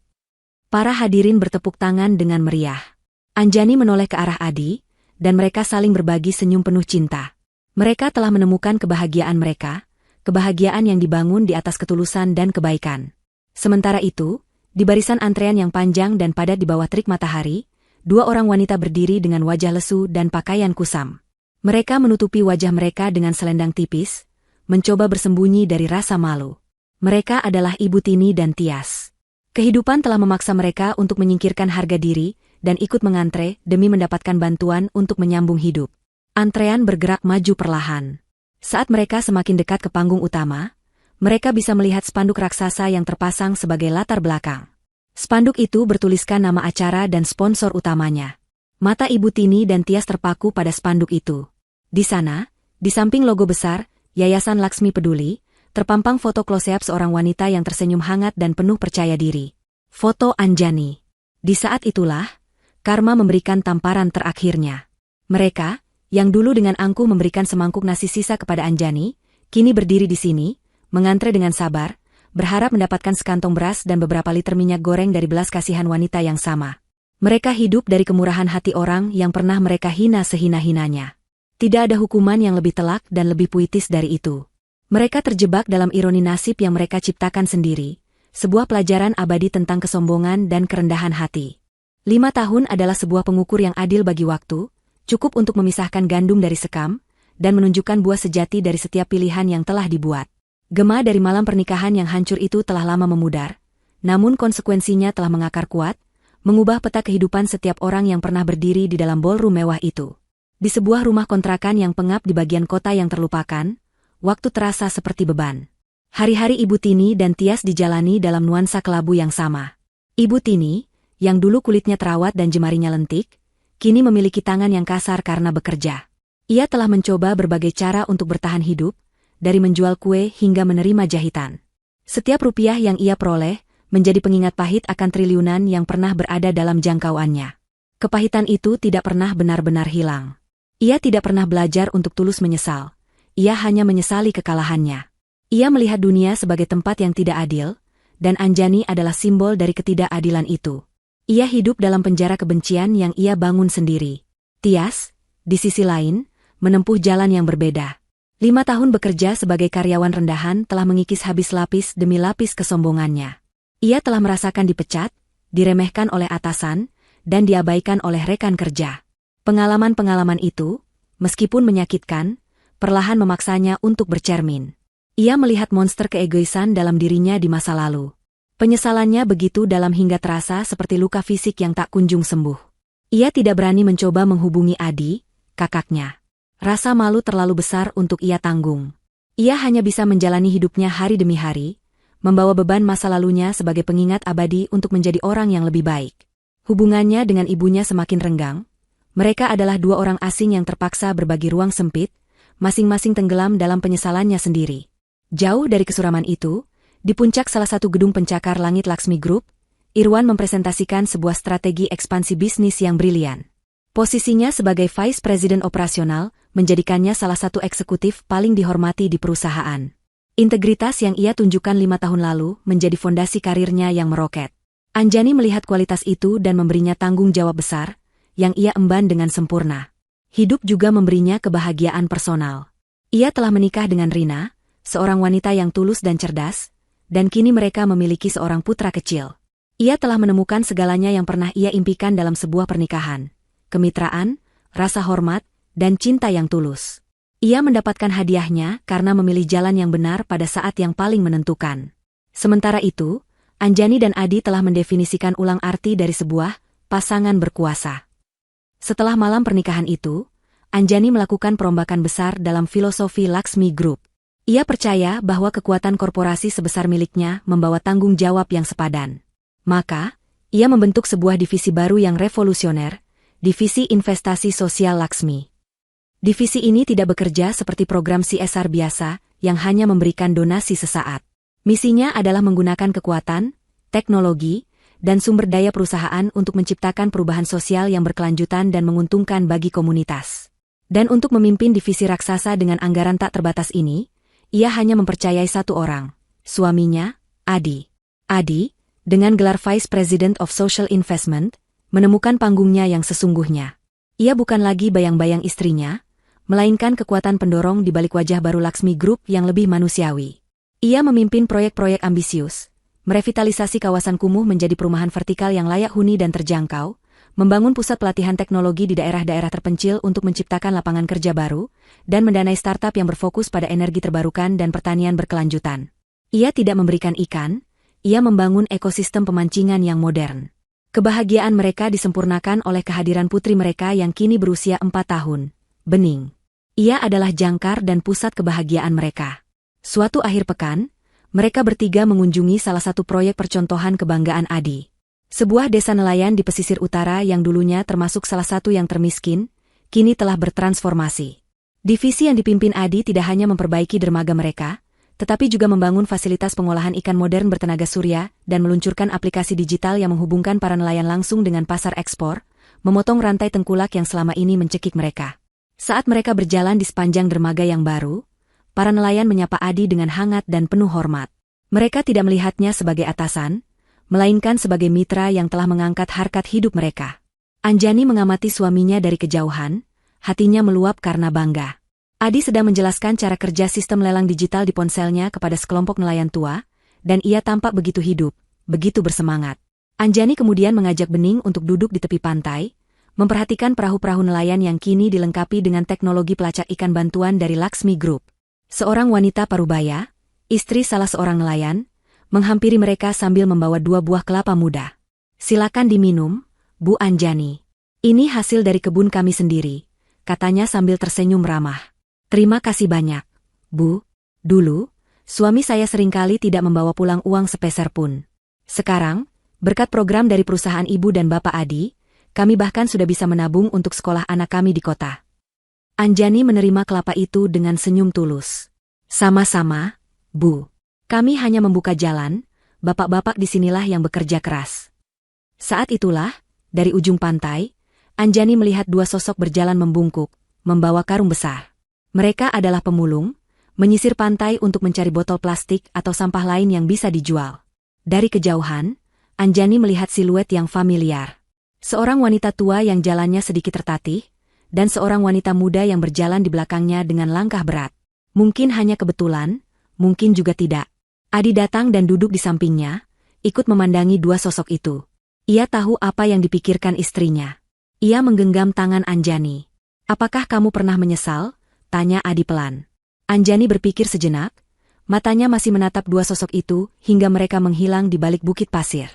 Para hadirin bertepuk tangan dengan meriah. Anjani menoleh ke arah Adi, dan mereka saling berbagi senyum penuh cinta. Mereka telah menemukan kebahagiaan mereka, kebahagiaan yang dibangun di atas ketulusan dan kebaikan. Sementara itu, di barisan antrean yang panjang dan padat di bawah terik matahari, dua orang wanita berdiri dengan wajah lesu dan pakaian kusam. Mereka menutupi wajah mereka dengan selendang tipis, mencoba bersembunyi dari rasa malu. Mereka adalah Ibu Tini dan Tias. Kehidupan telah memaksa mereka untuk menyingkirkan harga diri dan ikut mengantre demi mendapatkan bantuan untuk menyambung hidup. Antrean bergerak maju perlahan. Saat mereka semakin dekat ke panggung utama, mereka bisa melihat spanduk raksasa yang terpasang sebagai latar belakang. Spanduk itu bertuliskan nama acara dan sponsor utamanya. Mata Ibu Tini dan Tias terpaku pada spanduk itu. Di sana, di samping logo besar, Yayasan Laksmi Peduli, terpampang foto close-up seorang wanita yang tersenyum hangat dan penuh percaya diri. Foto Anjani. Di saat itulah, karma memberikan tamparan terakhirnya. Mereka, yang dulu dengan angkuh memberikan semangkuk nasi sisa kepada Anjani, kini berdiri di sini, mengantre dengan sabar, berharap mendapatkan sekantong beras dan beberapa liter minyak goreng dari belas kasihan wanita yang sama. Mereka hidup dari kemurahan hati orang yang pernah mereka hina sehina-hinanya. Tidak ada hukuman yang lebih telak dan lebih puitis dari itu. Mereka terjebak dalam ironi nasib yang mereka ciptakan sendiri, sebuah pelajaran abadi tentang kesombongan dan kerendahan hati. 5 tahun adalah sebuah pengukur yang adil bagi waktu, cukup untuk memisahkan gandum dari sekam, dan menunjukkan buah sejati dari setiap pilihan yang telah dibuat. Gema dari malam pernikahan yang hancur itu telah lama memudar, namun konsekuensinya telah mengakar kuat, mengubah peta kehidupan setiap orang yang pernah berdiri di dalam ballroom mewah itu. Di sebuah rumah kontrakan yang pengap di bagian kota yang terlupakan, waktu terasa seperti beban. Hari-hari Ibu Tini dan Tias dijalani dalam nuansa kelabu yang sama. Ibu Tini, yang dulu kulitnya terawat dan jemarinya lentik, kini memiliki tangan yang kasar karena bekerja. Ia telah mencoba berbagai cara untuk bertahan hidup, dari menjual kue hingga menerima jahitan. Setiap rupiah yang ia peroleh, menjadi pengingat pahit akan triliunan yang pernah berada dalam jangkauannya. Kepahitan itu tidak pernah benar-benar hilang. Ia tidak pernah belajar untuk tulus menyesal. Ia hanya menyesali kekalahannya. Ia melihat dunia sebagai tempat yang tidak adil, dan Anjani adalah simbol dari ketidakadilan itu. Ia hidup dalam penjara kebencian yang ia bangun sendiri. Tias, di sisi lain, menempuh jalan yang berbeda. 5 tahun bekerja sebagai karyawan rendahan telah mengikis habis lapis demi lapis kesombongannya. Ia telah merasakan dipecat, diremehkan oleh atasan, dan diabaikan oleh rekan kerja. Pengalaman-pengalaman itu, meskipun menyakitkan, perlahan memaksanya untuk bercermin. Ia melihat monster keegoisan dalam dirinya di masa lalu. Penyesalannya begitu dalam hingga terasa seperti luka fisik yang tak kunjung sembuh. Ia tidak berani mencoba menghubungi Adi, kakaknya. Rasa malu terlalu besar untuk ia tanggung. Ia hanya bisa menjalani hidupnya hari demi hari, membawa beban masa lalunya sebagai pengingat abadi untuk menjadi orang yang lebih baik. Hubungannya dengan ibunya semakin renggang. Mereka adalah 2 orang asing yang terpaksa berbagi ruang sempit, masing-masing tenggelam dalam penyesalannya sendiri. Jauh dari kesuraman itu, di puncak salah satu gedung pencakar langit Laksmi Group, Irwan mempresentasikan sebuah strategi ekspansi bisnis yang brilian. Posisinya sebagai Vice President Operasional menjadikannya salah satu eksekutif paling dihormati di perusahaan. Integritas yang ia tunjukkan 5 tahun lalu menjadi fondasi karirnya yang meroket. Anjani melihat kualitas itu dan memberinya tanggung jawab besar, yang ia emban dengan sempurna. Hidup juga memberinya kebahagiaan personal. Ia telah menikah dengan Rina, seorang wanita yang tulus dan cerdas, dan kini mereka memiliki seorang putra kecil. Ia telah menemukan segalanya yang pernah ia impikan dalam sebuah pernikahan. Kemitraan, rasa hormat, dan cinta yang tulus. Ia mendapatkan hadiahnya karena memilih jalan yang benar pada saat yang paling menentukan. Sementara itu, Anjani dan Adi telah mendefinisikan ulang arti dari sebuah pasangan berkuasa. Setelah malam pernikahan itu, Anjani melakukan perombakan besar dalam filosofi Laksmi Group. Ia percaya bahwa kekuatan korporasi sebesar miliknya membawa tanggung jawab yang sepadan. Maka, ia membentuk sebuah divisi baru yang revolusioner, Divisi Investasi Sosial Laksmi. Divisi ini tidak bekerja seperti program CSR biasa yang hanya memberikan donasi sesaat. Misinya adalah menggunakan kekuatan, teknologi, dan sumber daya perusahaan untuk menciptakan perubahan sosial yang berkelanjutan dan menguntungkan bagi komunitas. Dan untuk memimpin divisi raksasa dengan anggaran tak terbatas ini, ia hanya mempercayai satu orang, suaminya, Adi. Adi, dengan gelar Vice President of Social Investment, menemukan panggungnya yang sesungguhnya. Ia bukan lagi bayang-bayang istrinya, melainkan kekuatan pendorong di balik wajah baru Laksmi Group yang lebih manusiawi. Ia memimpin proyek-proyek ambisius, merevitalisasi kawasan kumuh menjadi perumahan vertikal yang layak huni dan terjangkau, membangun pusat pelatihan teknologi di daerah-daerah terpencil untuk menciptakan lapangan kerja baru, dan mendanai startup yang berfokus pada energi terbarukan dan pertanian berkelanjutan. Ia tidak memberikan ikan, ia membangun ekosistem pemancingan yang modern. Kebahagiaan mereka disempurnakan oleh kehadiran putri mereka yang kini berusia 4 tahun, Bening. Ia adalah jangkar dan pusat kebahagiaan mereka. Suatu akhir pekan, mereka bertiga mengunjungi salah satu proyek percontohan kebanggaan Adi. Sebuah desa nelayan di pesisir utara yang dulunya termasuk salah satu yang termiskin, kini telah bertransformasi. Divisi yang dipimpin Adi tidak hanya memperbaiki dermaga mereka, tetapi juga membangun fasilitas pengolahan ikan modern bertenaga surya dan meluncurkan aplikasi digital yang menghubungkan para nelayan langsung dengan pasar ekspor, memotong rantai tengkulak yang selama ini mencekik mereka. Saat mereka berjalan di sepanjang dermaga yang baru, para nelayan menyapa Adi dengan hangat dan penuh hormat. Mereka tidak melihatnya sebagai atasan, melainkan sebagai mitra yang telah mengangkat harkat hidup mereka. Anjani mengamati suaminya dari kejauhan, hatinya meluap karena bangga. Adi sedang menjelaskan cara kerja sistem lelang digital di ponselnya kepada sekelompok nelayan tua, dan ia tampak begitu hidup, begitu bersemangat. Anjani kemudian mengajak Bening untuk duduk di tepi pantai, memperhatikan perahu-perahu nelayan yang kini dilengkapi dengan teknologi pelacak ikan bantuan dari Laksmi Group. Seorang wanita parubaya, istri salah seorang nelayan, menghampiri mereka sambil membawa 2 buah kelapa muda. "Silakan diminum, Bu Anjani. Ini hasil dari kebun kami sendiri," katanya sambil tersenyum ramah. "Terima kasih banyak, Bu. Dulu, suami saya seringkali tidak membawa pulang uang sepeser pun. Sekarang, berkat program dari perusahaan Ibu dan Bapak Adi, kami bahkan sudah bisa menabung untuk sekolah anak kami di kota." Anjani menerima kelapa itu dengan senyum tulus. "Sama-sama, Bu. Kami hanya membuka jalan, bapak-bapak disinilah yang bekerja keras." Saat itulah, dari ujung pantai, Anjani melihat 2 sosok berjalan membungkuk, membawa karung besar. Mereka adalah pemulung, menyisir pantai untuk mencari botol plastik atau sampah lain yang bisa dijual. Dari kejauhan, Anjani melihat siluet yang familiar. Seorang wanita tua yang jalannya sedikit tertatih, dan seorang wanita muda yang berjalan di belakangnya dengan langkah berat. Mungkin hanya kebetulan, mungkin juga tidak. Adi datang dan duduk di sampingnya, ikut memandangi 2 sosok itu. Ia tahu apa yang dipikirkan istrinya. Ia menggenggam tangan Anjani. "Apakah kamu pernah menyesal?" tanya Adi pelan. Anjani berpikir sejenak, matanya masih menatap 2 sosok itu hingga mereka menghilang di balik bukit pasir.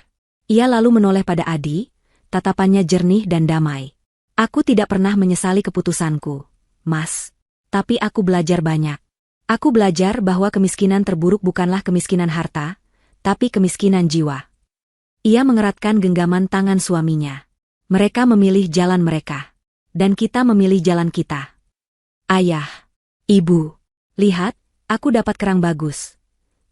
Ia lalu menoleh pada Adi, tatapannya jernih dan damai. "Aku tidak pernah menyesali keputusanku, Mas. Tapi aku belajar banyak. Aku belajar bahwa kemiskinan terburuk bukanlah kemiskinan harta, tapi kemiskinan jiwa." Ia mengeratkan genggaman tangan suaminya. "Mereka memilih jalan mereka. Dan kita memilih jalan kita. Ayah, Ibu, lihat, aku dapat kerang bagus,"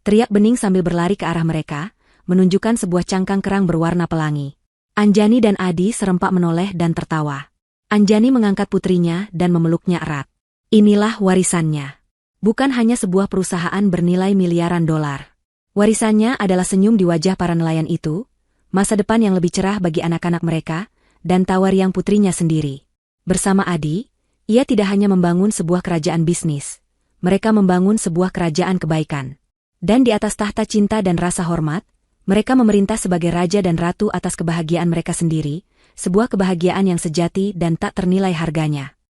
teriak Bening sambil berlari ke arah mereka, menunjukkan sebuah cangkang kerang berwarna pelangi. Anjani dan Adi serempak menoleh dan tertawa. Anjani mengangkat putrinya dan memeluknya erat. Inilah warisannya. Bukan hanya sebuah perusahaan bernilai miliaran dolar. Warisannya adalah senyum di wajah para nelayan itu, masa depan yang lebih cerah bagi anak-anak mereka, dan tawariang putrinya sendiri. Bersama Adi, ia tidak hanya membangun sebuah kerajaan bisnis, mereka membangun sebuah kerajaan kebaikan. Dan di atas tahta cinta dan rasa hormat, mereka memerintah sebagai raja dan ratu atas kebahagiaan mereka sendiri, sebuah kebahagiaan yang sejati dan tak ternilai harganya.